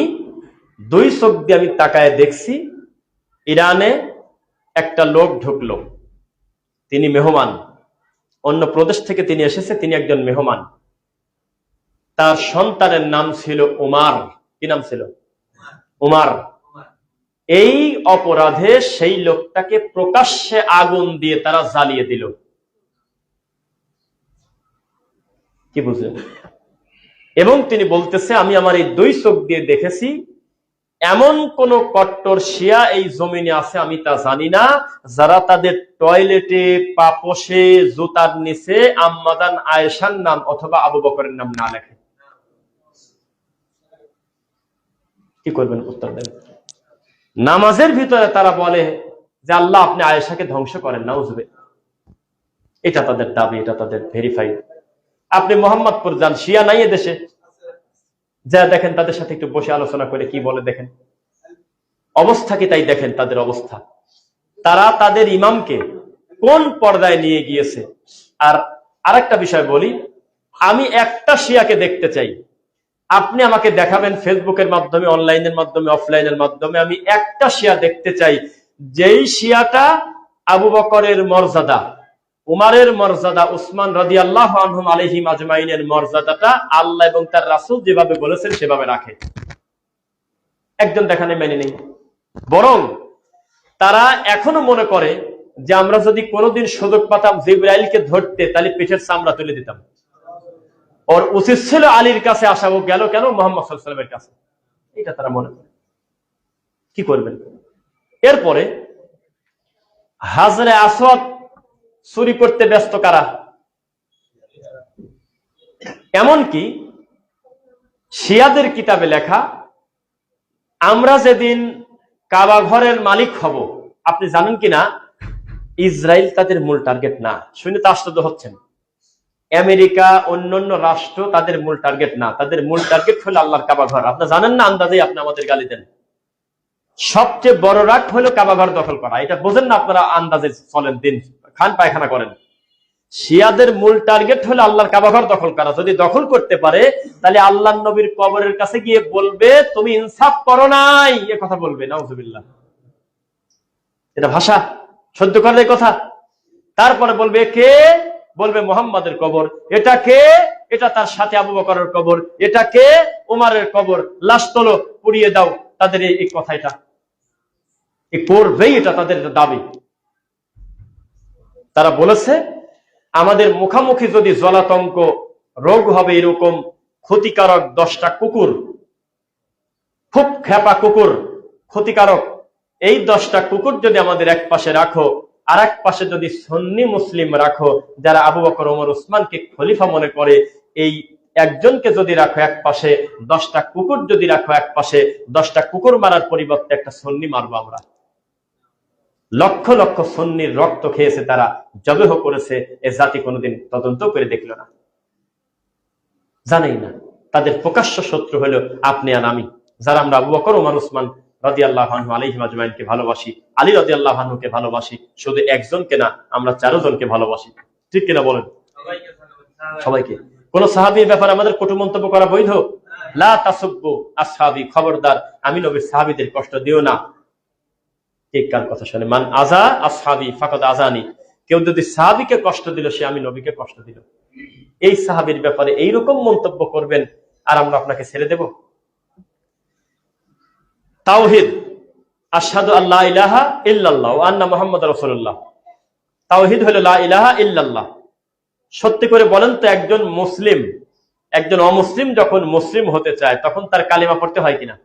2 চোখ দিয়ে আমি তাকায় দেখছি ইরানে একটা লোক ঢুকলো, তিনি মেহমান, অন্য প্রদেশ থেকে তিনি এসেছে, তিনি একজন মেহমান, তার সন্তানের নাম ছিল উমার। কি নাম ছিল? উমার। এই অপরাধে সেই লোকটাকে প্রকাশ্যে আগুন দিয়ে তারা জ্বালিয়ে দিল। কি বুঝলেন? এবং তিনি বলতেছে আমি আমার এই 2 চোখ দিয়ে দেখেছি, এমন কোন কট্টর শিয়া এই জমিনে আছে আমি তা জানি না, যারা তাদের টয়লেটে, পাপোশে, জুতার নিচে আম্মাদান আয়েশার নাম অথবা আবু বকরের নাম না লেখে। কি করবেন? উত্তর দেন। নামাজের ভিতরে তারা বলে যে আল্লাহ আপনি আয়েশাকে ধ্বংস করেন, নাউজুবিল্লাহ। এটা তাদের দাবি, এটা তাদের ভেরিফাইড। আপনি মোহাম্মদপুর যান, শিয়া নাই দেশে, যা দেখেন তাদের সাথে একটু বসে আলোচনা করে কি বলে দেখেন, অবস্থা কি তাই দেখেন তাদের অবস্থা। তারা তাদের ইমামকে কোন পর্দায় নিয়ে গিয়েছে। আর আরেকটা বিষয় বলি, আমি একটা শিয়াকে দেখতে চাই, আপনি আমাকে দেখাবেন ফেসবুকের মাধ্যমে, অনলাইনের মাধ্যমে, অফলাইনের মাধ্যমে, আমি একটা শিয়া দেখতে চাই যেই শিয়াটা আবু বকরের মর্যাদা, উমারের মর্যাদা, উসমান রাদিয়াল্লাহু আনহুম আলাইহিম আজমাইনের মর্যাদাটা আল্লাহ এবং তার রাসূল যেভাবে বলেছেন সেভাবে রাখে। একজন দেখানে মেনে নেই। বরং তারা এখনো মনে করে যে আমরা যদি কোনোদিন সুযোগ পাতাম জিবরাইলকে ধরতে, তাহলে পেটের চামড়া তুলে দিতাম। ওর উচিত ছিল আলীর কাছে আসা, ও গেল কেন মুহাম্মদ সাল্লাল্লাহু আলাইহি ওয়াসাল্লামের কাছে? এটা তারা মনে করে। কি করবেন? এরপরে হাজরে আসওয়াদ চুরি করতে ব্যস্ত কারা? এমনকি শিয়াদের কিতাবে লেখা, আমরা যেদিন কাবা ঘরের মালিক হব, আপনি জানেন কিনা ইসরায়েল তাদের মূল টার্গেট না। শুনে তো আশ্চর্য হচ্ছেন। আমেরিকা, অন্যান্য রাষ্ট্র তাদের মূল টার্গেট না, তাদের মূল টার্গেট হলো আল্লাহর কাবা ঘর। আপনি জানেন না? আন্দাজে আপনি আমাদের গালি দেন। সবচেয়ে বড় রাগ হলো কাবা ঘর দখল করা। এটা বোঝেন না আপনারা? আন্দাজে চলেন, দিন খান পায়খানা করেন। শিয়াদের মূল টার্গেট হলো আল্লাহর কাবা ঘর দখল করা। যদি দখল করতে পারে তাহলে আল্লাহর নবীর কবরের কাছে গিয়ে বলবে তুমি ইনসাফ করো নাই, এ কথা বলবে। নাউজুবিল্লাহ। এটা ভাষা সহ্য করার এই কথা। তারপরে বলবে কে? বলবে মুহাম্মাদের কবর। এটা কে? এটা তার সাথে আবু বকরের কবর। এটা কে? উমারের কবর। লাশ তোলো, পুড়িয়ে দাও। তাদের এই কথা, এটা করবেই, এটা তাদের দাবি। তারা বলেছে আমাদের মুখামুখি যদি জলাতঙ্ক রোগ হবে, এরকম ক্ষতিকারক 10টা কুকুর, খুব খেপা কুকুর, ক্ষতিকারক, এই 10টা কুকুর যদি আমাদের এক পাশে রাখো, আর এক পাশে যদি সুন্নি মুসলিম রাখো যারা আবু বকর, ওমর, উসমানকে খলিফা মনে করে, এই একজনকে যদি রাখো এক পাশে, 10টা কুকুর যদি রাখো এক পাশে, 10টা কুকুর মারার পরিবর্তে একটা সুন্নি মারবো আমরা। লক্ষ লক্ষ সুন্নির রক্ত খেয়েছে তারা, জবেহ করেছে, এ জাতি কোনোদিন তদন্ত করে দেখল না, জানেই না। তাদের প্রকাশ্য শত্রু হলো আপনি আর আমি, যারা আমরা আবু বকর, ওমর, উসমান রাদিয়াল্লাহু আনহু আলাইহিম আজমাইনকে ভালোবাসি, আলী রাদিয়াল্লাহু আনহুকে ভালোবাসি, শুধু একজনকে না, আমরা 4 জনকে ভালোবাসি। ঠিক কিনা বলেন? সবাইকে। কোন সাহাবীর ব্যাপারে আমাদের কটু মন্তব্য করা বৈধ? লা তাসুব্বু আসহাবি, খবরদার আমি নবীর সাহাবীদের কষ্ট দিও না। ঠিক কার কথা শুনে? মান আযা আসহাবি ফাকাদ আযানি, কেউ যদি সাহাবীকে কষ্ট দিল সে আমি নবীকে কষ্ট দিল। এই সাহাবীর ব্যাপারে এইরকম মন্তব্য করবেন আর আমরা আপনাকে ছেড়ে দেব? তাওহীদ, আশহাদু আল্লা ইলাহা ইল্লাল্লাহ ওয়া আন্না মুহাম্মাদুর রাসূলুল্লাহ। তাওহীদ হলো লা ইলাহা ইল্লাল্লাহ। সত্যি করে বলেন তো, একজন মুসলিম, একজন অমুসলিম যখন মুসলিম হতে চায় তখন তার কালিমা পড়তে হয় কিনা?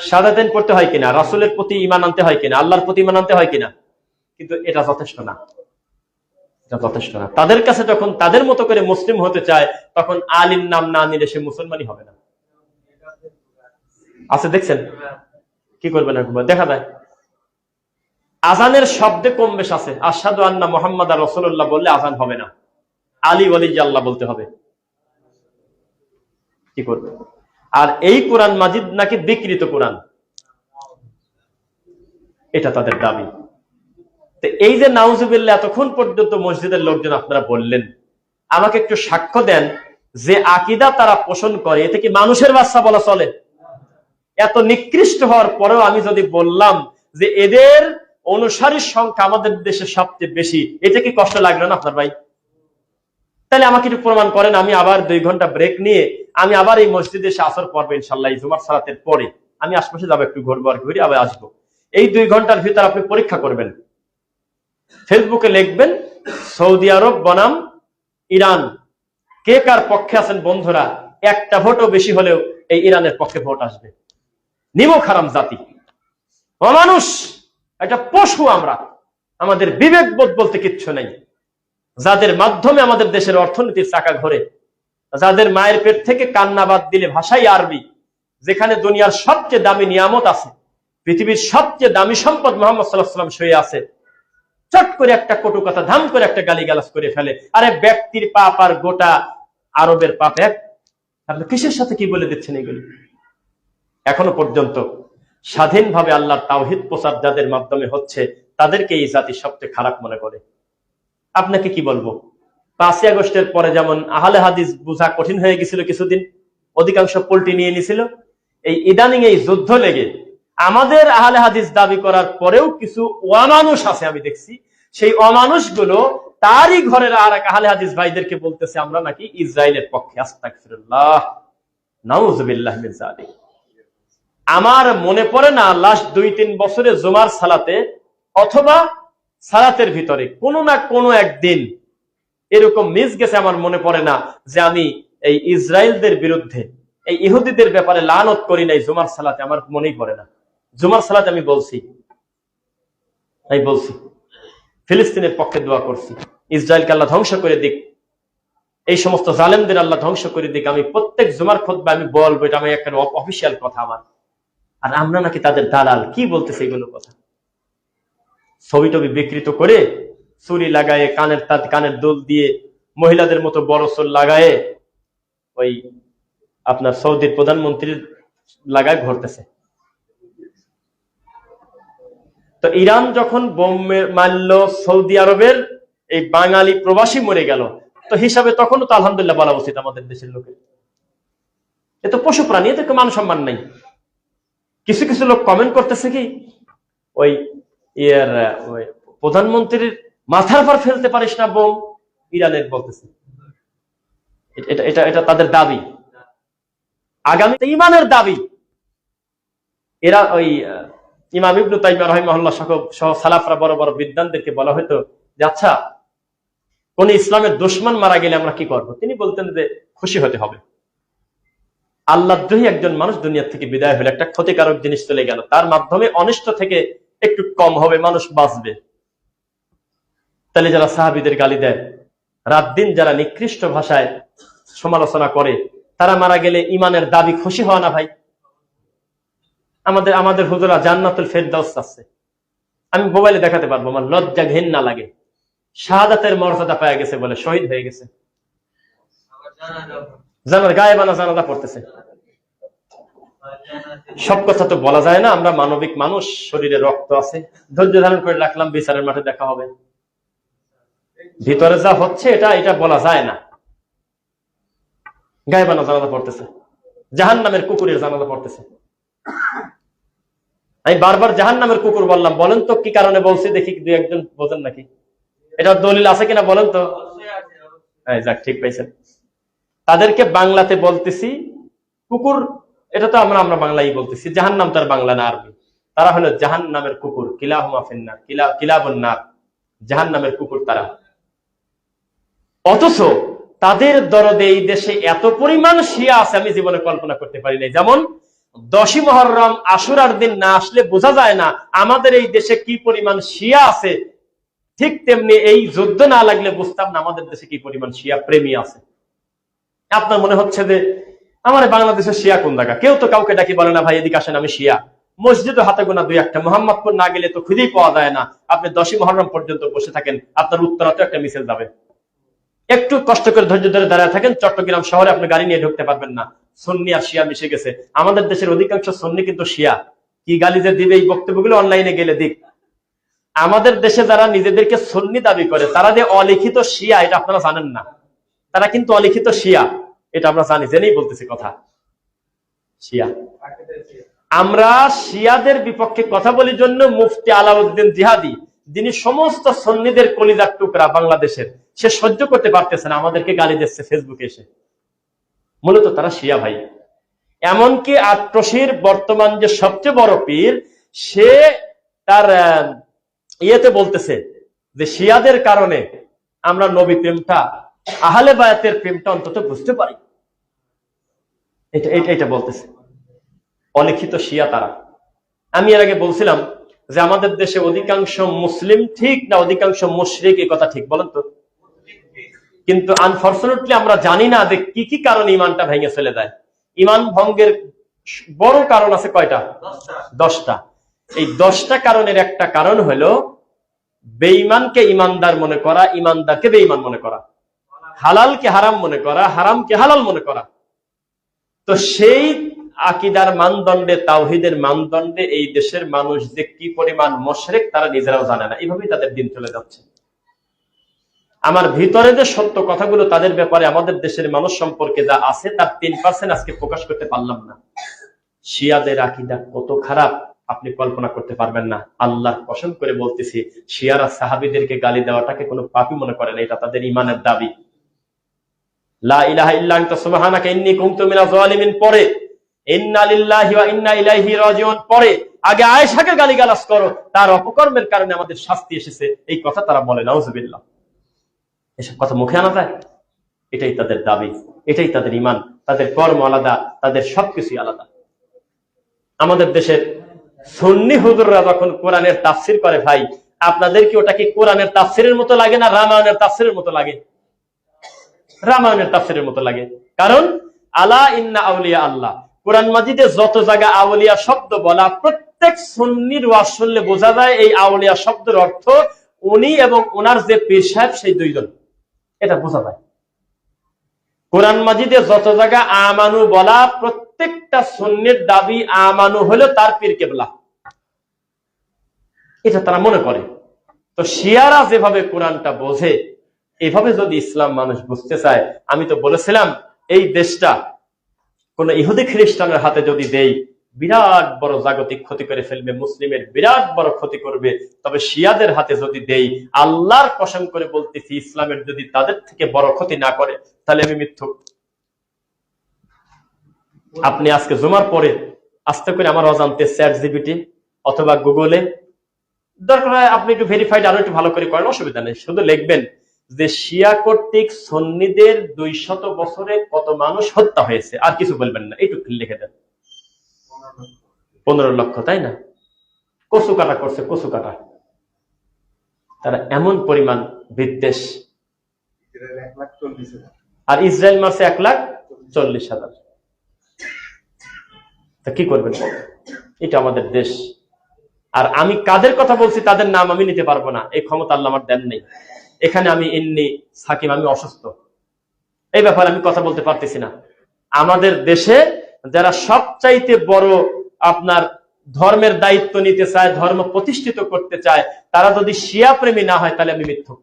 শাহাদাতাইন পড়তে হয় কিনা? রাসূলের প্রতি ঈমান আনতে হয় কিনা? আল্লাহর প্রতি ঈমান আনতে হয় কিনা? কিন্তু এটা যথেষ্ট না, এটা যথেষ্ট না। তাদের কাছে যখন তাদের মতো করে মুসলিম হতে চায় তখন আলীর নাম না নিলে সে মুসলমানই হবে না। আছে, দেখছেন? কি করবেন? দেখা যায় আজানের শব্দে কম বেশ আছে। আশহাদু আন্না মুহাম্মাদার রাসূলুল্লাহ বললে আজান হবে না, আলী ওয়ালি আল্লাহ বলতে হবে। কি করবে? আর এই কোরআন মাজিদ নাকি বিকৃত কোরআন। এটা তাদের দাবি। তো এই যে নাউজুবিল্লাহ এতক্ষণ পর্যন্ত মসজিদের লোকজন আপনারা বললেন, আমাকে একটু সাক্ষ্য দেন যে আকীদা তারা পোষণ করে, এতে কি মানুষের বাচ্চা বলা চলে? এত নিকৃষ্ট হওয়ার পরেও আমি যদি বললাম যে এদের অনুসারীর সংখ্যা আমাদের দেশে সবচেয়ে বেশি, এটা কি কষ্ট লাগলো না আপনার ভাই? তাহলে আমাকে একটু প্রমাণ করেন, আমি আবার 2 ঘন্টা ব্রেক নিয়ে আমি আবার এই মসজিদে এসে আসর পড়বো ইনশাল্লাহ, জুমার সালাতের পরে আমি আশপাশে যাবো, একটু ঘুরবো আর ঘুরে আবার আসবো। এই 2 ঘন্টার ভিতর আপনি পরীক্ষা করবেন, ফেসবুকে লিখবেন সৌদি আরব বনাম ইরান, কে কার পক্ষে আছেন বন্ধুরা, একটা ভোটও বেশি হলেও এই ইরানের পক্ষে ভোট আসবে। নিমক হারাম জাতি, অমানুষ, একটা পশু আমরা, আমাদের বিবেক বোধ বলতে কিচ্ছু নেই। যাদের মাধ্যমে আমাদের দেশের অর্থনীতির চাকা ঘোরে, যাদের মায়ের পেট থেকে কান্না বাদ দিলে ভাষাই আরবি, যেখানে দুনিয়ার সবচেয়ে দামি নিয়ামত আছে, পৃথিবীর সবচেয়ে দামি সম্পদ মুহাম্মদ সাল্লাল্লাহু আলাইহি ওয়াসাল্লাম শুয়ে আছে, চট করে একটা কটু কথা, ধাম করে একটা গালিগালাজ করে ফেলে। আরে ব্যক্তির পাপ আর গোটা আরবের পাপ এক, আপনি কিসের সাথে কি বলে দিচ্ছেন এগুলি? এখনো পর্যন্ত স্বাধীনভাবে আল্লাহর তাওহীদ প্রচার যাদের মাধ্যমে হচ্ছে, তাদেরকে এই জাতি সবচেয়ে খারাপ মনে করে। আপনাকে কি বলবো, 5ই আগস্টের পরে যেমন আহলে হাদিস বোঝা কঠিন হয়ে গেছিল, কিছুদিন অধিকাংশ পল্টি নিয়ে নিছিল, এই ইদানিং এই যুদ্ধ লেগে আমাদের আহলে হাদিস দাবি করার পরেও কিছু অমানুষ আছে, আমি দেখছি সেই অমানুষগুলো তারই ঘরের আর এক আহলে হাদিস ভাইদেরকে বলতেছে আমরা নাকি ইসরায়েলের পক্ষে। আস্তাগফিরুল্লাহ, নাউযুবিল্লাহি মিন যালিক। আমার মনে পড়ে না লাস্ট 2-3 বছরে জুমার সালাতে অথবা সালাতের ভিতরে কোনো না কোনো একদিন এরকম মিস গেছে, আমার মনে পড়ে না যে আমি এই ইসরায়েলদের বিরুদ্ধে, এই ইহুদিদের ব্যাপারে লানত করি নাই জুমার সালাতে, আমার মনেই পড়ে না। জুমার সালাতে আমি বলছি ফিলিস্তিনের পক্ষে দোয়া করছি, ইসরায়েলকে আল্লাহ ধ্বংস করে দিক, এই সমস্ত জালেমদের আল্লাহ ধ্বংস করে দিক। আমি প্রত্যেক জুমার খুতবা আমি বলবো, এটা আমি একটা অফিসিয়াল কথা আমার। আর আমরা নাকি তাদের দালাল, কি বলতেছে এগুলো কথা? ছবি টবি বিকৃত করে, চুরি লাগায়ে, কানের দুল দিয়ে, মহিলাদের মতো বড় চুল লাগায়ে, ওই আপনার সৌদির প্রধানমন্ত্রীর লাগায় ঘুরতেছে। তো ইরান যখন বোম মারল সৌদি আরবের, এই বাঙালি প্রবাসী মরে গেল, তো হিসাবে তখনও তো আলহামদুলিল্লাহ বলা উচিত আমাদের দেশের লোকের। এ তো পশু প্রাণী, এদেরকে মান সম্মান নাই। কিছু কিছু লোক কমেন্ট করতেছে কি, ওই প্রধানমন্ত্রীর মাথার পর ফেলতে পারিস না বোম, ইরানের বলতেছে। এটা তাদের দাবি, আগামী ইমানের দাবি। এরা ওই ইমাম ইবনে তাইমিয়া রাহিমাহুল্লাহ সহ সালাফরা বড় বড় বিদ্বানদেরকে বলা হয়তো যে আচ্ছা, কোন ইসলামের দুশমন মারা গেলে আমরা কি করব? তিনি বলতেন যে খুশি হতে হবে, আল্লাহদ্রোহী একজন মানুষ দুনিয়া থেকে বিদায় হলে, একটা ক্ষতিকারক জিনিস চলে গেল, তার মাধ্যমে অনিষ্ট থেকে একটু কম হবে, মানুষ বাঁচবে। তাহলে যারা সাহাবীদের গালি দেয়, রাত দিন যারা নিকৃষ্ট ভাষায় সমালোচনা করে, তারা মারা গেলে ইমানের দাবি খুশি হওয়া না ভাই? আমাদের হুজুরা জান্নাতুল ফেরদাউস আছে, আমি মোবাইলে দেখাতে পারবো, আমার লজ্জা ঘিন না লাগে। শাহাদাতের মর্যাদা পাওয়া গেছে বলে শহীদ হয়ে গেছে, জানার গায়েবানা জানাজা পড়তেছে। সব কথা তো বলা যায় না, আমরা মানবিক মানুষ, শরীরে রক্ত আছে, ধৈর্য ধারণ করে রাখলাম, বিচারের মাঠে দেখা হবে। ভিতরে যা হচ্ছে এটা বলা যায় না। গায়েবানা জানাজা পড়তেছে, জাহান্নামের কুকুরের জানাজা পড়তেছে। আমি বারবার জাহান্নামের কুকুর বললাম, বলেন তো কি কারণে বলছি, দেখি 2-1 বোঝেন নাকি, এটা দলিল আছে কিনা বলেন তো। যাক, ঠিক পাইছেন। তাদেরকে বাংলাতে বলতেছি কুকুর, এটা তো আমরা বাংলাই বলতেছি, জাহান্নাম তার বাংলা না আরবি। তারা হলো জাহান্নামের কুকুর, কিলাহুমা ফিন্নার, কিলাবুন নার, জাহান্নামের কুকুর তারা। অথচ তাদের দরদে এই দেশে এত পরিমাণ শিয়া আছে, আমি জীবনে কল্পনা করতে পারি নাই। যেমন 10ই মুহররম আশুরার দিন না আসলে বোঝা যায় না আমাদের এই দেশে কি পরিমাণ শিয়া আছে, ঠিক তেমনি এই যুদ্ধ না লাগলে বুঝতাম না আমাদের দেশে কি পরিমাণ শিয়া প্রেমী আছে। আপনার মনে হচ্ছে যে আমার বাংলাদেশের শিয়া কোন জায়গা, কেউ তো কাউকে ডাকি বলে না ভাই এদিকে আসেন আমি শিয়া। মসজিদও হাতে গোনা 2-1, মোহাম্মদপুর না গেলে তো খুঁজেই পাওয়া যায় না। আপনি 10ই মুহররম পর্যন্ত বসে থাকেন, আপনার উত্তরাতে একটা মিছিল যাবে। একটু কষ্ট করে ধৈর্য ধরে দাঁড়ায় থাকেন, চট্টগ্রাম শহরে আপনি গাড়ি নিয়ে ঢুকতে পারবেন না। সুন্নি আর শিয়া মিশে গেছে। আমাদের দেশের অধিকাংশ সুন্নি কিন্তু শিয়া। কি গালি যে দিবে, এই বক্তব্যগুলো অনলাইনে গেলে দিক। আমাদের দেশে যারা নিজেদেরকে সুন্নি দাবি করে তারা যে অলিখিত শিয়া, এটা আপনারা জানেন না। তারা কিন্তু অলিখিত শিয়া, এটা আমরা জানি, জেনেই বলতেছি কথা। শিয়া, আমরা শিয়াদের বিপক্ষে কথা বলি জন্য মুফতি আলাউদ্দিন জিহাদি, যিনি সমস্ত সুন্নিদের কলিজার টুকরা বাংলাদেশের, সে সহ্য করতে পারতেছে না, আমাদেরকে গালি দিচ্ছে ফেসবুকে এসে। মূলত তারা শিয়া ভাই। এমনকি আট্রসির বর্তমান যে সবচেয়ে বড় পীর, সে তার ইয়েতে বলতেছে যে শিয়াদের কারণে আমরা নবী প্রেমটা, আহলে বায়াতের প্রেমটা অন্তত বুঝতে পারি। এটা বলতেছে অলিখিত শিয়া তারা। আমি এর আগে বলছিলাম যে আমাদের দেশে অধিকাংশ মুসলিম ঠিক না অধিকাংশ মুশরিক, এই কথা ঠিক বলেন তো? কিন্তু আনফরচুনেটলি আমরা জানি না যে কি কি কারণে ইমানটা ভেঙে চলে যায়। ইমান ভঙ্গের বড় কারণ আছে কয়টা? 10টা। এই 10টা কারণের একটা কারণ হলো বেঈমানকে ইমানদার মনে করা, ইমানদারকে বেঈমান মনে করা, হালালকে হারাম মনে করা, হারামকে হালাল মনে করা। তো সেই আকীদার মানদণ্ডে, তাওহীদের মানদণ্ডে এই দেশের মানুষ যে কি পরিমাণ মুশরিক তারা নিজেরাও জানে না, এইভাবেই তাদের দিন চলে যাচ্ছে। আমার ভিতরে যে সত্য কথাগুলো তাদের ব্যাপারে আমাদের দেশের মানুষ সম্পর্কে যা আছে তার 3% আজকে প্রকাশ করতে পারলাম না। শিয়াদের আকীদা কত খারাপ আপনি কল্পনা করতে পারবেন না। আল্লাহ কসম করে বলতেছি, শিয়ারা সাহাবীদেরকে গালি দেওয়াটাকে কোনো পাপই মনে করে না, এটা তাদের ঈমানের দাবি। লা ইলাহা ইল্লা আনতা সুবহানাকা ইন্নী কুনতু মিনাজ জালিমিন পরে, ইন্না লিল্লাহি ওয়া ইন্না ইলাইহি রাজিউন পরে আগে আয়েশাকে গালিগালাজ করো, তার অপকর্মের কারণে আমাদের শাস্তি এসেছে, এই কথা তারা বলে। নাউজুবিল্লাহ। এসব কথা মুখে আনা যায়? এটাই তাদের দাবি, এটাই তাদের ঈমান। তাদের কর্ম আলাদা, তাদের সবকিছু আলাদা। আমাদের দেশের সুন্নি হুজুররা যখন কোরআনের তাফসীর করে, ভাই আপনাদের কি ওটা কি কোরআনের তাফসীরের মতো লাগে না রামায়ণের তাফসীরের মতো লাগে? রামায়ণের তাফসীরের মতো লাগে। কারণ আলা ইন্না আউলিয়া আল্লাহ, কোরআন মাজিদে যত জায়গা আউলিয়া শব্দ বলা, প্রত্যেক সুন্নির ওয়াজ শুনলে বোঝা যায় এই আউলিয়া শব্দের অর্থ উনি এবং ওনার যে পীর সাহেব, সেই দুইজন, এটা বোঝা যায়। কোরআন মাজিদে যত জায়গা আমানু বলা, প্রত্যেকটা সুন্নির দাবি আমানু হলো তার পীর কেবলা, এটা তারা মনে করে। তো শিয়ারা যেভাবে কোরআনটা বোঝে, এভাবে যদি ইসলাম মানুষ বুঝতে চায়, আমি তো বলেছিলাম এই দেশটা কোন ইহুদি খ্রিস্টানের হাতে যদি দেই, বিরাট বড় জাগতিক ক্ষতি করে ফেলবে, মুসলিমের বিরাট বড় ক্ষতি করবে। তবে শিয়াদের হাতে যদি দেই, আল্লাহর কসম করে বলতেছি, ইসলামের যদি তাদের থেকে বড় ক্ষতি না করে, তাহলে আমি মিথ্যুক। আপনি আজকে জুমার পরে আস্তে করে আমার অজান্তে ChatGPT অথবা গুগলে, দরকার হয় আপনি একটু ভেরিফাইড আরো একটু ভালো করে করেন, অসুবিধা নেই, শুধু লিখবেন যে শিয়া কর্তৃক সুন্নিদের 200 বছরে কত মানুষ হত্যা হয়েছে, আর কিছু বলবেন না, এইটুকু লিখে দেন। 15 লক্ষ, তাই না? কচু কাটা করছে, কচু কাটা। তারা এমন পরিমাণ বিদ্বেষ। আর ইসরায়েল মারছে 1,40,000। তা কি করবেন? এটা আমাদের দেশ। আর আমি কাদের কথা বলছি তাদের নাম আমি নিতে পারবো না, এই ক্ষমতা আল্লাহ আমার দেন নেই। এখানে আমি ইন্নি সাকিম, আমি অসুস্থ, এই ব্যাপারে আমি কথা বলতে পারতেছি না। আমাদের দেশে যারা সবচাইতে বড় আপনার ধর্মের দায়িত্ব নিতে চায়, ধর্ম প্রতিষ্ঠিত করতে চায়, তারা যদি শিয়া প্রেমী না হয়, তাহলে আমি মিথ্যুক।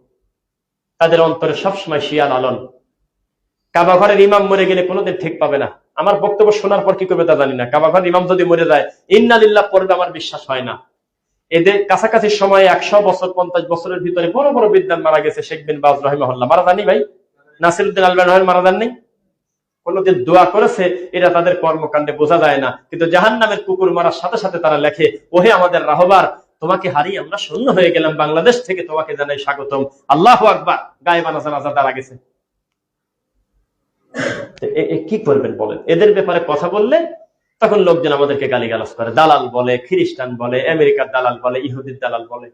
তাদের অন্তরে সবসময় শিয়া লালন। কাবা ঘরের ইমাম মরে গেলে কোনোদিন ঠিক পাবে না। আমার বক্তব্য শোনার পর কি করবে তা জানি না। কাবা ঘরের ইমাম যদি মরে যায়, ইন্না লিল্লাহ পড়বে, আমার বিশ্বাস হয় না। এদের কাছাকাছি সময়ে 100 বছর 50 বছরের ভিতরে বড় বড় বিদ্বান মারা গেছে। শেখ বিন বাজ রাহিমাহুল্লাহ মারা যাননি ভাই? নাসিরউদ্দিন আলবানী মারা যাননি? কোনদিন দোয়া করেছে? এটা তাদের কর্মকাণ্ডে বোঝা যায় না। কিন্তু জাহান্নামের কুকুর মারার সাথে সাথে তারা লেখে, ওহে আমাদের রাহবার, তোমাকে হারিয়ে আমরা শূন্য হয়ে গেলাম, বাংলাদেশ থেকে তোমাকে জানাই স্বাগতম, আল্লাহু আকবার। গায়েবানা জানাজা তারা গেছে। কি করবেন বলেন? এদের ব্যাপারে কথা বললে তখন লোকজন আমাদেরকে গালিগালাজ করে, দালাল বলে, খ্রিস্টান বলে, আমেরিকার দালাল বলে, ইহুদির দালাল বলে।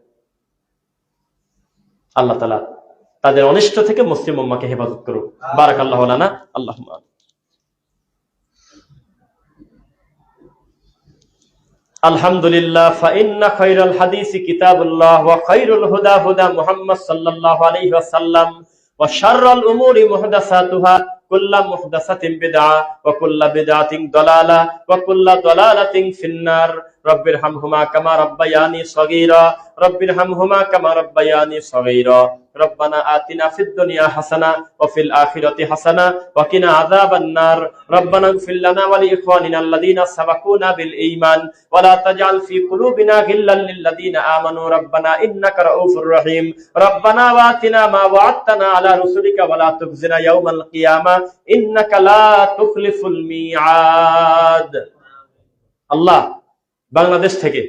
আল্লাহ তাআলা তাদের অনিষ্ট থেকে মুসলিম উম্মাহকে হেফাজত করুক। বারাকাল্লাহু লানা, আল্লাহুম্মা। আলহামদুলিল্লাহ, ফাইন্না খায়রাল হাদিসি কিতাবুল্লাহ ওয়া খায়রুল হুদা হুদা মুহাম্মদ সাল্লাল্লাহু আলাইহি ওয়াসাল্লাম ওয়া শাররাল উমুরি মুহদাসাতুহা কুল্লা মুহদাসাতিন বিদআ ওয়া কুল্লা বিদআতিন দালালা ওয়া কুল্লা দালালাতিন ফিন্নার। রব্বির হামহুমা কামা রাব্বায়ানি সগীরা রব্বির হামহুমা কামা রাব্বায়ানি সগীরা রব্বানা আতিনা ফিদ দুনিয়া হাসানা ওয়া ফিল আখিরাতি হাসানা ওয়া কিনা আযাবান নার রব্বানা ইগফির লানা ওয়া লিইখওয়ানিনা আল্লাযীনা সাবাকুনা বিল ঈমান ওয়া লা তাজআল ফি কুলুবিনা গিল্লাল লিল লাযীনা আমানু রব্বানা ইন্নাকা রাউফুর রহিম রব্বানা ওয়া আতিনা মা ওয়া'আদতানা আলা রুসুলিকা ওয়া লা তুখজিনা ইয়াওমাল কিয়ামা ইন্নাকা লা তুখলিফুল মিআদ। আল্লাহ, বাংলাদেশ থেকে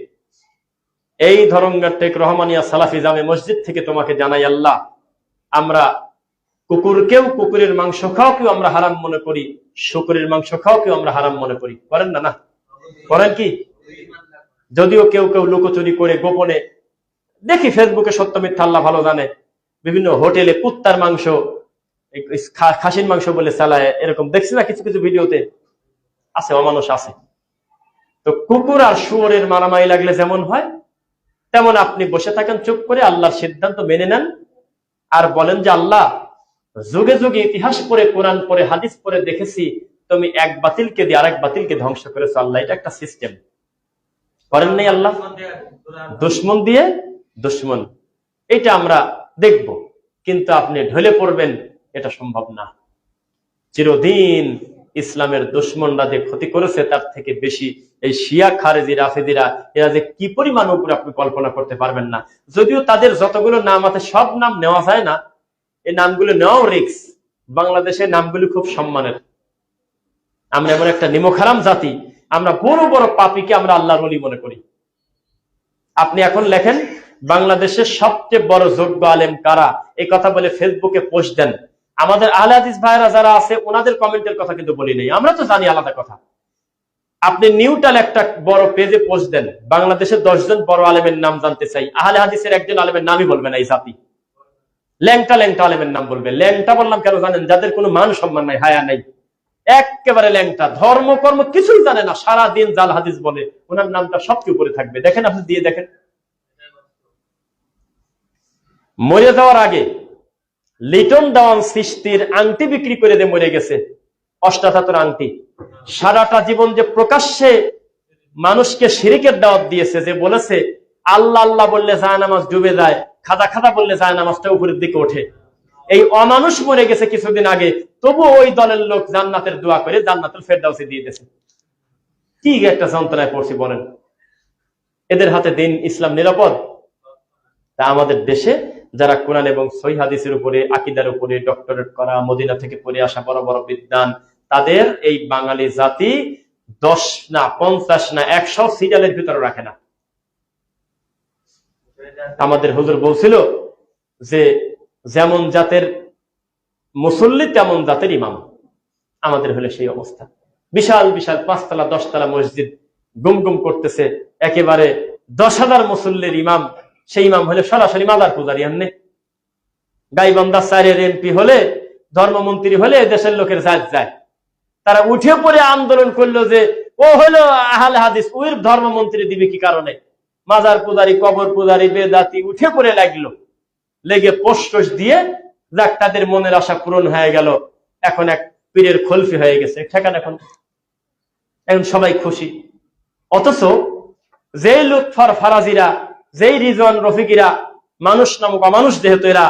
এই ধরঙ্গাটেক রহমানিয়া সালাফি জামে মসজিদ থেকে তোমাকে জানাই আল্লাহ, আমরা কুকুরকেও কুকুরের মাংস খাওয়াকেও আমরা হারাম মনে করি, শুকরের মাংস খাওয়াকেও আমরা হারাম মনে করি। করেন না? না করেন কি? যদিও কেউ কেউ লুকোচুরি করে গোপনে দেখি ফেসবুকে, সত্য মিথ্যা আল্লাহ ভালো জানে, বিভিন্ন হোটেলে কুত্তার মাংস, খাসির মাংস বলে চালায়, এরকম দেখছি না কিছু কিছু ভিডিওতে। আছে, অমানুষ আছে। তো কুকুর আর শুয়োরের মারামারি লাগলে যেমন হয়, তেমন আপনি বসে থাকেন চুপ করে, আল্লাহর সিদ্ধান্ত মেনে নেন আর বলেন যে আল্লাহ, যুগে যুগে ইতিহাস পড়ে, কোরআন পড়ে, হাদিস পড়ে দেখেছি তুমি এক বাতিলকে দিয়ে আরেক বাতিলকে ধ্বংস করেছো। আল্লাহ, এটা একটা সিস্টেম। করেন নাই আল্লাহ? দুশ্মন দিয়ে দুশ্মন, এটা আমরা দেখব, কিন্তু আপনি ঢলে পড়বেন, এটা সম্ভব না। চিরদিন ইসলামের দুশ্মনরা যে ক্ষতি করেছে তার থেকে বেশি এই শিয়া খারেজি রাফেদিরা, এরা যে কি পরিমাণ উপরে আপনি কল্পনা করতে পারবেন না। যদিও তাদের যতগুলো নাম আছে সব নাম নেওয়া যায় না, এই নামগুলো নেওয়াও রিস্ক। বাংলাদেশের নামগুলো খুব সম্মানের। আমরা এমন একটা নিমখারাম জাতি, আমরা বড় বড় পাপীকে আমরা আল্লাহর ওলি মনে করি। আপনি এখন লেখেন বাংলাদেশের সবচেয়ে বড় যোগ্য আলেম কারা, এই কথা বলে ফেসবুকে পোস্ট দেন। আমাদের আহলে হাদিস ভাইরা যারা আছে ওনাদের কমেন্টের কথা কিন্তু বলি নাই, আমরা তো জানি আলাদা কথা। আপনি নিউট্রাল একটা বড় পেজে পোস্ট দেন, বাংলাদেশের 10 জন বড় আলেমের নাম জানতে চাই, আহলে হাদিসের একজন আলেমের নামই বলবে না এই জাতি। ল্যাংটা ল্যাংটা আলেমের নাম বলবে। ল্যাংটা বললাম কেন জানেন? যাদের কোনো মান সম্মান নাই, হায়া নাই, একেবারে ল্যাংটা, ধর্ম কর্ম কিছুই জানে না, সারা দিন জাল হাদিস বলে, ওনার নামটা সবচেয়ে উপরে থাকবে। দেখেন, আপনি দিয়ে দেখেন। মরে যাওয়ার আগে লিটন দেওয়ান সৃষ্টির আংটি বিক্রি করে দিয়ে মরে গেছে, 88 আংটি। সারাটা জীবন যে প্রকাশ্যে মানুষকে শিরিকের দাওয়াত দিয়েছে, যে বলেছে আল্লাহ আল্লাহ বললে জায়নামাজ ডুবে যায়, খাদা খাদা বললে জায়নামাজটা উপরের দিকে ওঠে, এই অমানুষ মরে গেছে কিছুদিন আগে, তবু ওই দলের লোক জান্নাতের দোয়া করে জান্নাতুল ফেরদাউসে দিয়ে দিয়েছে। কি একটা যন্ত্রণায় পড়ছি বলেন। এদের হাতে দিন ইসলাম নিরাপদ? তা আমাদের দেশে যারা কোরআন এবং সহিহ হাদিসের উপরে, আকীদার উপরে ডক্টরেট করা, মদিনা থেকে পড়ে আসা বড় বড় বিদ্বান, তাদের এই বাঙালি জাতি 10 না 50 না 100 সিরিয়ালের ভিতরে রাখে না। আমাদের হুজুর বলছিল যে যেমন জাতের মুসল্লি তেমন জাতের ইমাম। আমাদের হলে সেই অবস্থা। বিশাল বিশাল 5 তলা 10 তলা মসজিদ গুম গুম করতেছে, একেবারে 10,000 মুসল্লির ইমাম, সেই ইমাম হলে সরাসরি মাদার পূজারি। এমনি গাইবান্ধা 4-এর এমপি হলে, ধর্মমন্ত্রী হলে দেশের লোকের জাত যায়। তারা উঠে পড়ে আন্দোলন করলো যে ও হলো আহলে হাদিস, ওই ধর্মমন্ত্রী দিবে কি কারণে? মাজার পূজারি, কবর পূজারি, বেদাতি উঠে পড়ে লাগলো, লেগে পোস্ট দিয়ে যাক তাদের মনের আশা পূরণ হয়ে গেল। এখন এক পীরের খলফি হয়ে গেছে ঠেকান, এখন সবাই খুশি। অথচ যেই লুৎফর ফারাজিরা, যেই রিজওয়ান রফিকিরা মানুষ নামক অমানুষ, যেহেতু এরা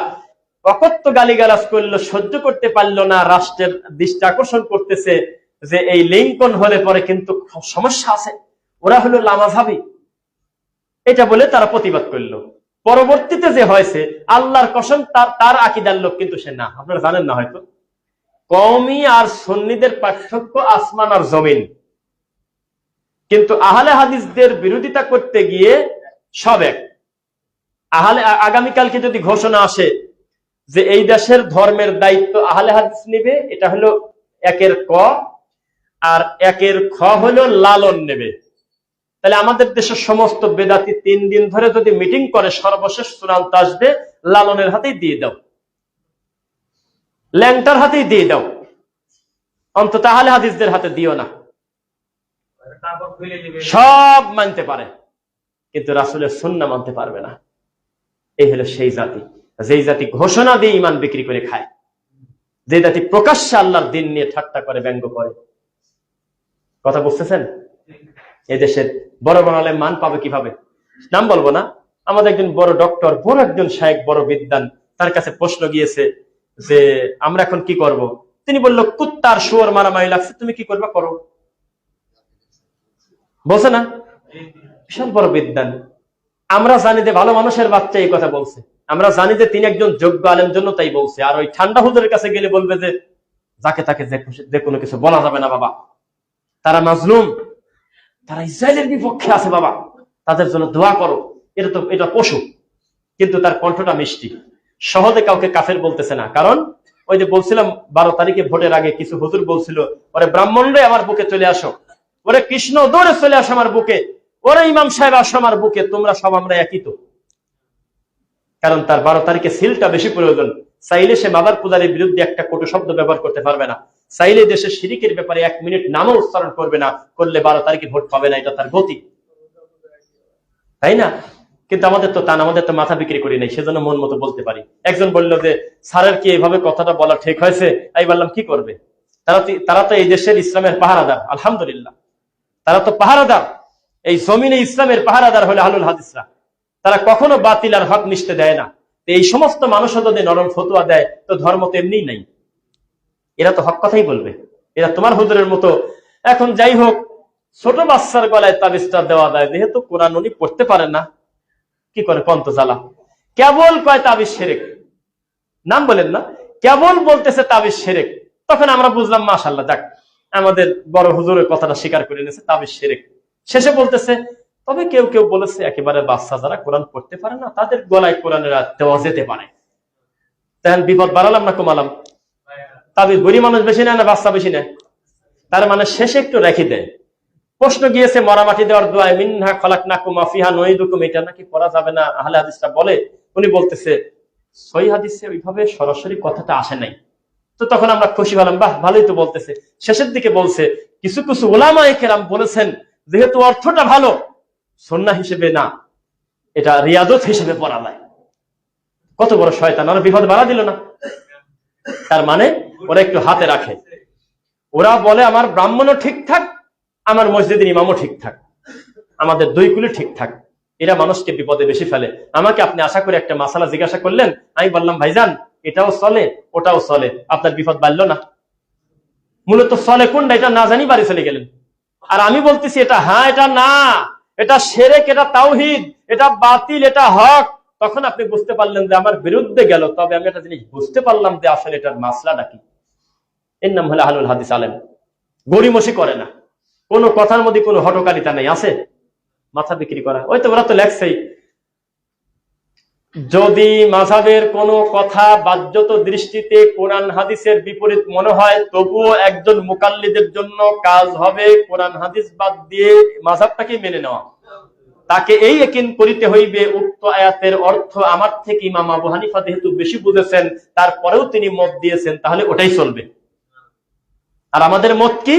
অকথ্য গালিগালাজ করলো, সহ্য করতে পারলো না, রাষ্ট্রের দৃষ্টি আকর্ষণ করতেছে যে এই লিঙ্কন হলে পরে কিন্তু সমস্যা আছে, ওরা হলো লামাযহাবী, এটা বলে তারা প্রতিবাদ করলো। পরবর্তীতে যে হয়েছে, আল্লাহর কসম তার আকীদার লোক কিন্তু সে না। আপনারা জানেন না হয়তো, কওমি আর সুন্নিদের পার্থক্য আসমান আর জমিন। কিন্তু আহলে হাদিসদের বিরোধিতা করতে গিয়ে সব এক। আগামীকালকে যদি ঘোষণা আসে যে এই দেশের ধর্মের দায়িত্ব আহলে হাদিস নেবে, এটা হলো 1-এর ক, আর 1-এর খ হলো লালন নেবে, তাহলে আমাদের দেশের সমস্ত বেদাতি 3 দিন ধরে যদি মিটিং করে, সর্বশেষ চূড়ান্ত আসবে লালনের হাতেই দিয়ে দাও, ল্যাংটার হাতেই দিয়ে দাও, অন্তত আহলে হাদিসদের হাতে দিও না। সব মানতে পারে, কিন্তু রাসূলের সুন্নাহ মানতে পারবে না। এই হলো সেই জাতি, যেই জাতি ঘোষণা দিয়ে ইমান বিক্রি করে খায়, যে জাতি প্রকাশ্যে আল্লাহর দিন নিয়ে ঠাট্টা করে, ব্যঙ্গ করে। কথা বুঝতেছেন? এদেশের বড় বড় আলেম মান পাবে কিভাবে? নাম বলবো না, আমাদের একজন বড় ডক্টর, বড় একজন শায়েখ, বড় বিদ্বান, তার কাছে প্রশ্ন গিয়েছে যে আমরা এখন কি করব? তিনি বলল, কুত্তার শুয়োর মারামারি লাগছে, তুমি কি করবা করো। বলছে না? বিশাল বড় বিদ্বান। আমরা জানি যে ভালো মানুষের বাচ্চা এই কথা বলছে, আমরা জানি যে তিনি একজন যোগ্য আলেম জন্য তাই বলছে। আর ওই ঠান্ডা হুজুরের কাছে গেলে বলবে যে যাকে তাকে যে কোনো কিছু বলা যাবে না বাবা, তারা মাজলুম, তারা ইসরায়েলের বিপক্ষে আছে বাবা, তাদের জন্য দোয়া করো। এটা পশু, কিন্তু তার কণ্ঠটা মিষ্টি। সহজে কাউকে কাফের বলতেছে না। কারণ ওই যে বলছিলাম 12 তারিখে ভোটের আগে কিছু হুজুর বলছিল, ওরে ব্রাহ্মণ রে আমার বুকে চলে আসো, ওরে কৃষ্ণ দৌড়ে চলে আসো আমার বুকে, ওরে ইমাম সাহেব আসো আমার বুকে, তোমরা সব আমরা একই তো। কারণ তার 12 তারিখে সিলটা বেশি প্রয়োজন। চাইলে সে মাদার পূজারের বিরুদ্ধে একটা কটু শব্দ ব্যবহার করতে পারবে না, চাইলে দেশের শিরিকের ব্যাপারে 1 মিনিট নামও উচ্চারণ করবে না, করলে 12 তারিখে ভোট পাবে না, এটা তার গতি, তাই না? কিন্তু আমাদের তো তা না, আমাদের তো মাথা বিক্রি করি নাই, সেজন্য মন মতো বলতে পারি। একজন বলল যে স্যারের কি এইভাবে কথাটা বলা ঠিক হয়েছে? আমি বললাম কি করবে, তারা তো এই দেশের ইসলামের পাহারাদার, আলহামদুলিল্লাহ, তারা তো পাহারাদার, এই জমিনে ইসলামের পাহারাদার হলে আহলুল হাদিসরা, তারা কখনো বাতিল আর হক নিষ্ঠে দেয় না। এই সমস্ত মানুষও যদি নরম ফতুয়া দেয় তো ধর্ম তো এমনি নাই, এরা তো হক কথাই বলবে। এরা তোমার হুজুরের মতো, এখন যাই হোক, ছোট বাচ্চার গলায় তাবিজটা দেওয়া যায়, যেহেতু কোরআন উনি পড়তে পারেন না, কি করে পন্ত জ্বালা, কেবল কয় তাবিজ শিরক, নাম বলেন না, কেবল বলতেছে তাবিজ শিরক। তখন আমরা বুঝলাম মাশাআল্লাহ, যাক আমাদের বড় হুজুরের কথাটা স্বীকার করে নিয়েছে, তাবিজ শিরক। শেষে বলতেছে তবে কেউ কেউ বলেছে একেবারে বাচ্চা যারা কোরআন পড়তে পারে না তাদের গলায় কোরআনের দেওয়া যেতে পারে। তখন বিপদ বাড়ালাম না কমালাম? তাবিজ গরিব মানুষ বেশি নেয় না বাচ্চা বেশি নেয়? তার মানে শেষে একটু রেখে দেয়। প্রশ্ন গিয়েছে মরামাটি দেওয়ার দোয়ায়, মিনহা খলাকনাকুম ওয়া ফিহা নুঈদুকুম, এটা নাকি পড়া যাবে না, আহলে হাদিসরা বলে। উনি বলতেছে সহিহ হাদিসে ওইভাবে সরাসরি কথাটা আসে নাই। তো তখন আমরা খুশি হলাম, বাহ ভালোই তো বলতেছে। শেষের দিকে বলছে কিছু কিছু উলামায়ে কেরাম বলেছেন যেহেতু অর্থটা ভালো, সুন্নাহ হিসেবে না, এটা রিয়াদত হিসেবে পড়া যায়। কত বড় শয়তান, ওরা বিপদ বাড়া দিল না? তার মানে ওরা একটু হাতে রাখে। ওরা বলে আমার ব্রাহ্মণও ঠিকঠাক, আমার মসজিদের ইমামও ঠিকঠাক, আমাদের দুই কুলি ঠিকঠাক। এরা মানুষকে বিপদে বেশি ফেলে। আমাকে আপনি আশা করে একটা মাসালা জিজ্ঞাসা করলেন, আমি বললাম ভাইজান এটাও চলে ওটাও চলে, আপনার বিপদ বাড়লো না? মূলত চলে কোনটা এটা না জানি বাড়ি চলে গেলেন। আর আমি বলতেছি এটা হ্যাঁ, এটা না, এটা শিরক, এটা তাওহীদ, এটা বাতিল, এটা হক। তখন আপনি বুঝতে পারলেন যে আমার বিরুদ্ধে গেল, তবে আমি একটা জিনিস বুঝতে পারলাম যে আসলে এটার মাসলাটা কি। এর নাম হলো আহলুল হাদিস আলেম। গড়িমসি করে না, কোনো কথার মধ্যে কোনো হটকারিতা নেই, আছে মাথা বিক্রি করা। ওই তো ওরা তো লেখছেই, যদি মাযহাবের কোনো কথা বাহ্যত দৃষ্টিতে কোরআন হাদিসের বিপরীত মনে হয়, তবুও একজন মুকাল্লিদের জন্য কাজ হবে কোরআন হাদিস বাদ দিয়ে মাযহাবটাকে মেনে নেওয়া। তাকে এই ইয়াকিন করিতে হইবে উক্ত আয়াতের অর্থ আমার থেকে ইমাম আবু হানিফা যেহেতু বেশি বুঝেছেন, তারপরেও তিনি মত দিয়েছেন, তাহলে ওটাই চলবে। আর আমাদের মত কি?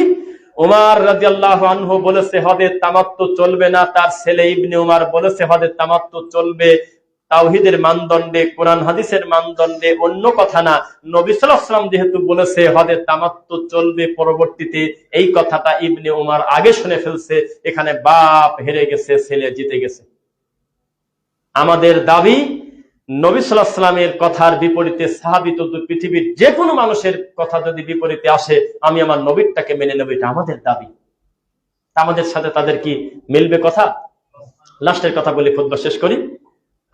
উমর রাদিয়াল্লাহু আনহু বলেছে হদে তামাত্তু চলবে না, তার ছেলে ইবনে উমর বলেছে হদে তামাত্তু চলবে, তাওহীদের মানদণ্ডে, কোরআন হাদিসের মানদণ্ডে, অন্য কথা না। নবী সাল্লাল্লাহু আলাইহি ওয়াসাল্লাম যেহেতু বলেছে হদে তামাত্তু চলবে, পরবর্তীতে এই কথাটা ইবনে উমর আগে শুনে ফেলছে, এখানে বাপ হেরে গেছে, ছেলে জিতে গেছে। আমাদের দাবি নবী সাল্লাল্লাহু আলাইহি ওয়াসাল্লামের কথার বিপরীতে সাহাবী তো পৃথিবীর যে কোনো মানুষের কথা যদি বিপরীতে আসে, আমি আমার নবীরটাকে মেনে নেব, এটা আমাদের দাবি। আমাদের সাথে তাদের কি মিলবে কথা? লাস্টের কথা বলি, খুতবা শেষ করি।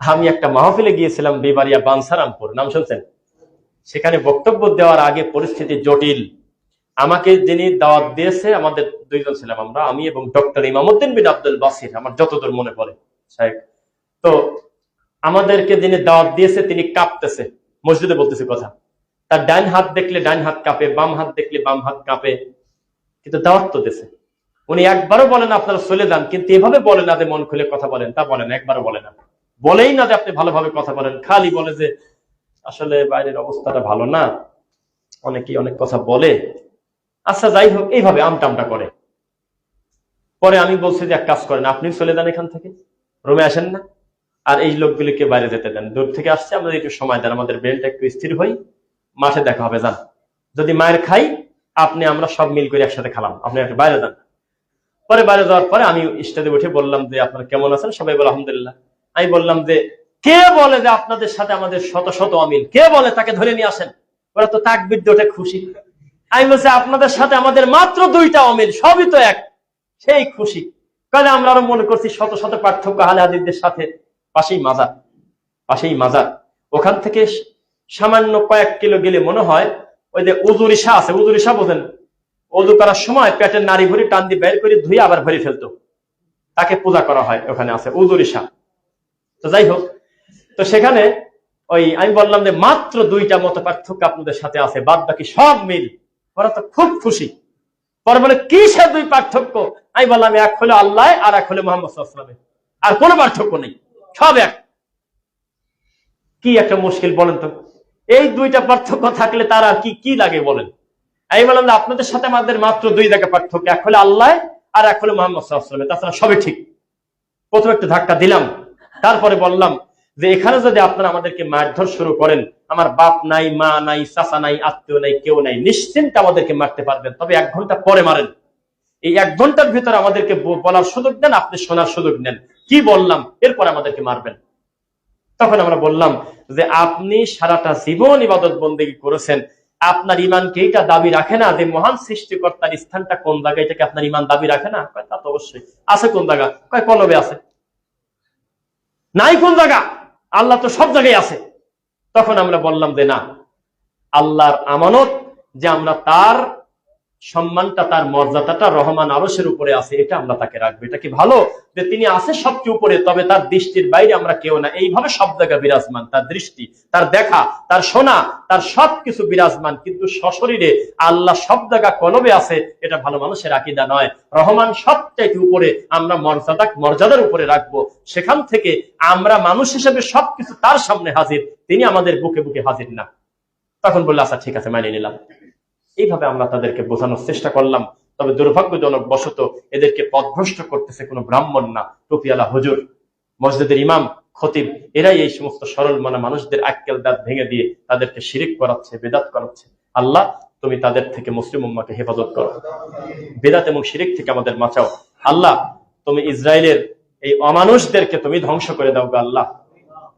আমি একটা মাহফিলে গিয়েছিলাম বিবারিয়া বানসারামপুর, নাম শুনছেন? সেখানে বক্তব্য দেওয়ার আগে পরিস্থিতি জটিল। আমাকে যিনি দাওয়াত দিয়েছে, আমাদের দুইজন ছিলাম আমরা, আমি এবং ডক্টর ইমামউদ্দিন বিন আব্দুল বাসির, আমার যতদূর মনে পড়ে সাহেব। তো আমাদেরকে যিনি দাওয়াত দিয়েছে তিনি কাঁপতেছে, মসজিদে বলতেছে কথা। তার ডান হাত দেখলে ডান হাত কাঁপে, বাম হাত দেখলে বাম হাত কাঁপে, কিন্তু দাওয়াত তো দিয়েছে। উনি একবারও বলেন আপনারা চলে যান, কিন্তু এভাবে বলে না যে মন খুলে কথা বলেন, তা বলেন একবারও বলে না, বলেই না যে আপনি ভালোভাবে কথা বলেন, খালি বলে যে আসলে বাইরের অবস্থাটা ভালো না, অনেকেই অনেক কথা বলে। আচ্ছা যাই হোক, এইভাবে আমটামটা করে। পরে আমি বলছি যে এক কাজ করেন, আপনি চলে যান এখান থেকে, রুমে আসেন না, আর এই লোকগুলিকে বাইরে যেতে দেন, দূর থেকে আসছে, আমাদের একটু সময় দেন, আমাদের ব্রেনটা একটু স্থির হই, মাঠে দেখা হবে, যান। যদি মায়ের খাই, আপনি আমরা সব মিল করে একসাথে খেলাম, আপনি একটু বাইরে যান। পরে বাইরে যাওয়ার পরে আমি স্টেজে উঠে বললাম যে আপনারা কেমন আছেন? সবাই বলে আলহামদুলিল্লাহ। আমি বললাম যে কে বলে যে আপনাদের সাথে আমাদের শত শত অমিল? কে বলে? তাকে ধরে নিয়ে আসেন। ওরা তো তাকবীর দিয়ে ওঠে খুশি। আমি বলছি আপনাদের সাথে আমাদের মাত্র 2টা অমিল, সবই তো এক। সেই খুশি। কারণ আমরা আরো মনে করছি শত শত পার্থক্য আহলে হাদিসদের সাথে। পাশেই মাজার। ওখান থেকে সামান্য কয়েক কিলো গেলে মনে হয় ওই যে উজুরিসা আছে, উজুরিসা বোঝেন? ওযু করার সময় পেটের নাড়ি ভুঁড়ি টান দিয়ে বের করে ধুয়ে আবার ভরে ফেলতো, তাকে পূজা করা হয়, ওখানে আছে উজুরিসা। তো যাই হোক, তো সেখানে ওই আমি বললাম যে মাত্র 2টা মত পার্থক্য আপনাদের সাথে আছে, বাদ বাকি সব মিল। ওরা তো খুব খুশি। পরে বলে কি সে 2 পার্থক্য? আমি বললাম এক হলো আল্লাহ আর এক হলো মুহাম্মদ সাল্লাল্লাহু আলাইহি ওয়াসাল্লাম, আর কোনো পার্থক্য নেই, সব এক। কি একটা মুশকিল বলেন তো? এই 2টা পার্থক্য থাকলে তার আর কি লাগে বলেন? আমি বললাম যে আপনাদের সাথে আমাদের মাত্র 2 জায়গা পার্থক্য, এক হলো আল্লাহ আর এক হলো মুহাম্মদ সাল্লাল্লাহু আলাইহি ওয়াসাল্লাম, তাছাড়া সবই ঠিক। প্রথমে একটু ধাক্কা দিলাম, তারপরে বললাম যে এখানে যদি আপনারা আমাদেরকে মারধর শুরু করেন, আমার বাপ নাই, মা নাই, চাচা নাই, আত্মীয় নাই, কেউ নাই, নিশ্চিন্তে আমাদেরকে মারতে পারবেন, তবে 1 ঘন্টা পরে মারেন। এই 1 ঘন্টার ভিতরে আমাদেরকে বলার সুযোগ দেন, আপনি শোনার সুযোগ নেন কি বললাম, এরপর আমাদেরকে মারবেন। তখন আমরা বললাম যে আপনি সারাটা জীবন ইবাদত বন্দেগী করেছেন, আপনার ইমানকে এটা দাবি রাখে না যে মহান সৃষ্টিকর্তার স্থানটা কোন জায়গায়, এটাকে আপনার ইমান দাবি রাখে না? তা তো অবশ্যই আছে। কোন জায়গা? কলবে আছে। নাই কোন জায়গা? আল্লাহ তো সব জায়গায় আছে। তখন আমরা বললাম যে না, আল্লাহর আমানত যে আমরা তার সম্মানটা, তার মর্যাদাটা রহমান আরশের উপরে আছে, এটা আমরা তাকে রাখবো। এটা কি ভালো যে তিনি আছে সবচেয়ে উপরে, তবে তার দৃষ্টির বাইরে আমরা কেউ না, এইভাবে সব জায়গায় বিরাজমান, তার দৃষ্টি, তার দেখা, তার শোনা, তার সবকিছু বিরাজমান, কিন্তু সশরীরে আল্লাহ সব জায়গা কলবে আছে, এটা ভালো মানুষের আকীদা নয়। রহমান সবচাইতে উপরে, আমরা মর্যাদার উপরে রাখবো। সেখান থেকে আমরা মানুষ হিসেবে সবকিছু তার সামনে হাজির, তিনি আমাদের বুকে বুকে হাজির না। তখন বললো আচ্ছা ঠিক আছে, মানিয়ে নিলাম। এইভাবে আমরা তাদেরকে বোঝানোর চেষ্টা করলাম। তবে দুর্ভাগ্যজনক বশত এদেরকে পথভ্রষ্ট করতেছে কোনো ব্রাহ্মণ না, টুপিওয়ালা হুজুর, মসজিদের ইমাম, খতিব, এরাই এই সমস্ত সরল মনা মানুষদের আক্কেল দাঁত ভেঙে দিয়ে তাদেরকে শিরিক করাচ্ছে, বেদাত করাচ্ছে। আল্লাহ তুমি তাদের থেকে মুসলিম উম্মাহকে হেফাজত করো, বেদাত এবং শিরিক থেকে আমাদের বাঁচাও। আল্লাহ তুমি ইসরায়েলের এই অমানুষদেরকে তুমি ধ্বংস করে দাও গো আল্লাহ।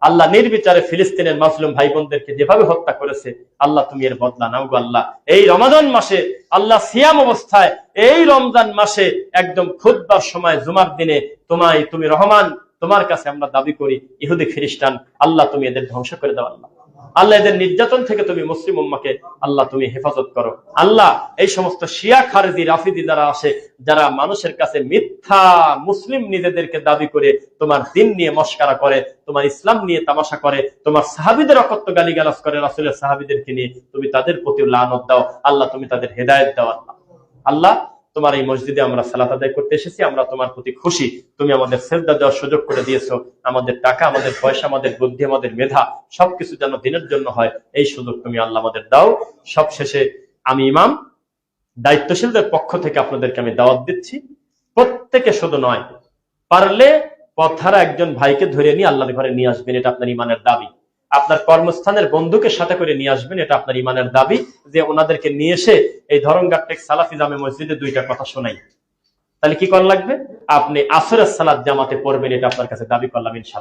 আল্লাহ নির্বিচারে ফিলিস্তিনের মাসলুম ভাই বোনদেরকে যেভাবে হত্যা করেছে, আল্লাহ তুমি এর বদলা নাও গো আল্লাহ। এই রমাদান মাসে আল্লাহ সিয়াম অবস্থায়, এই রমজান মাসে একদম খুতবার সময় জুমার দিনে তুমি রহমান, তোমার কাছে আমরা দাবি করি, ইহুদি খ্রিস্টান, আল্লাহ তুমি এদের ধ্বংস করে দাও আল্লাহ। আল্লাহ এদের নির্যাতন থেকে তুমি মুসলিম উম্মাহকে আল্লাহ তুমি হেফাজত করো আল্লাহ। এই সমস্ত শিয়া, খারেজি, রাফিদি যারা আসে, যারা মানুষের কাছে মিথ্যা মুসলিম নিজেদেরকে দাবি করে তোমার দিন নিয়ে মস্কারা করে, তোমার ইসলাম নিয়ে তামাশা করে, তোমার সাহাবীদের অকথ্য গালিগালাজ করে, রাসূলের সাহাবীদেরকে নিয়ে, তুমি তাদের প্রতি লানত দাও আল্লাহ, তুমি তাদের হেদায়েত দাও আল্লাহ। আল্লাহ তোমার এই মসজিদে আমরা সালাত আদায় করতে এসেছি, আমরা তোমার প্রতি খুশি। তুমি আমাদের সিজদা দেওয়ার সুযোগ করে দিয়েছো। আমাদের টাকা, আমাদের পয়সা, আমাদের বুদ্ধি, আমাদের মেধা সবকিছু যেন দিনের জন্য হয়, এই সুযোগ তুমি আল্লাহ আমাদের দাও। সবশেষে আমি ইমাম দায়িত্বশীলদের পক্ষ থেকে আপনাদেরকে আমি দাওয়াত দিচ্ছি, প্রত্যেকে শুধু নয়, পারলে পথহারা একজন ভাইকে ধরে নিয়ে আল্লাহর ঘরে নিয়ে আসবেন, এটা আপনার ইমানের দাবি। আপনার কর্মস্থানের বন্ধুকে সাথে করে নিয়ে আসবেন, এটা আপনার ইমানের দাবি, যে ওনাদেরকে নিয়ে এসে এই ধরঙ্গার টেক সালাফি জামে মসজিদে 2টা কথা শোনাই। তাহলে কি করা লাগবে? আপনি আসরের সালাত জামাতে পড়বেন, এটা আপনার কাছে দাবি করলাম ইনশাআল্লাহ।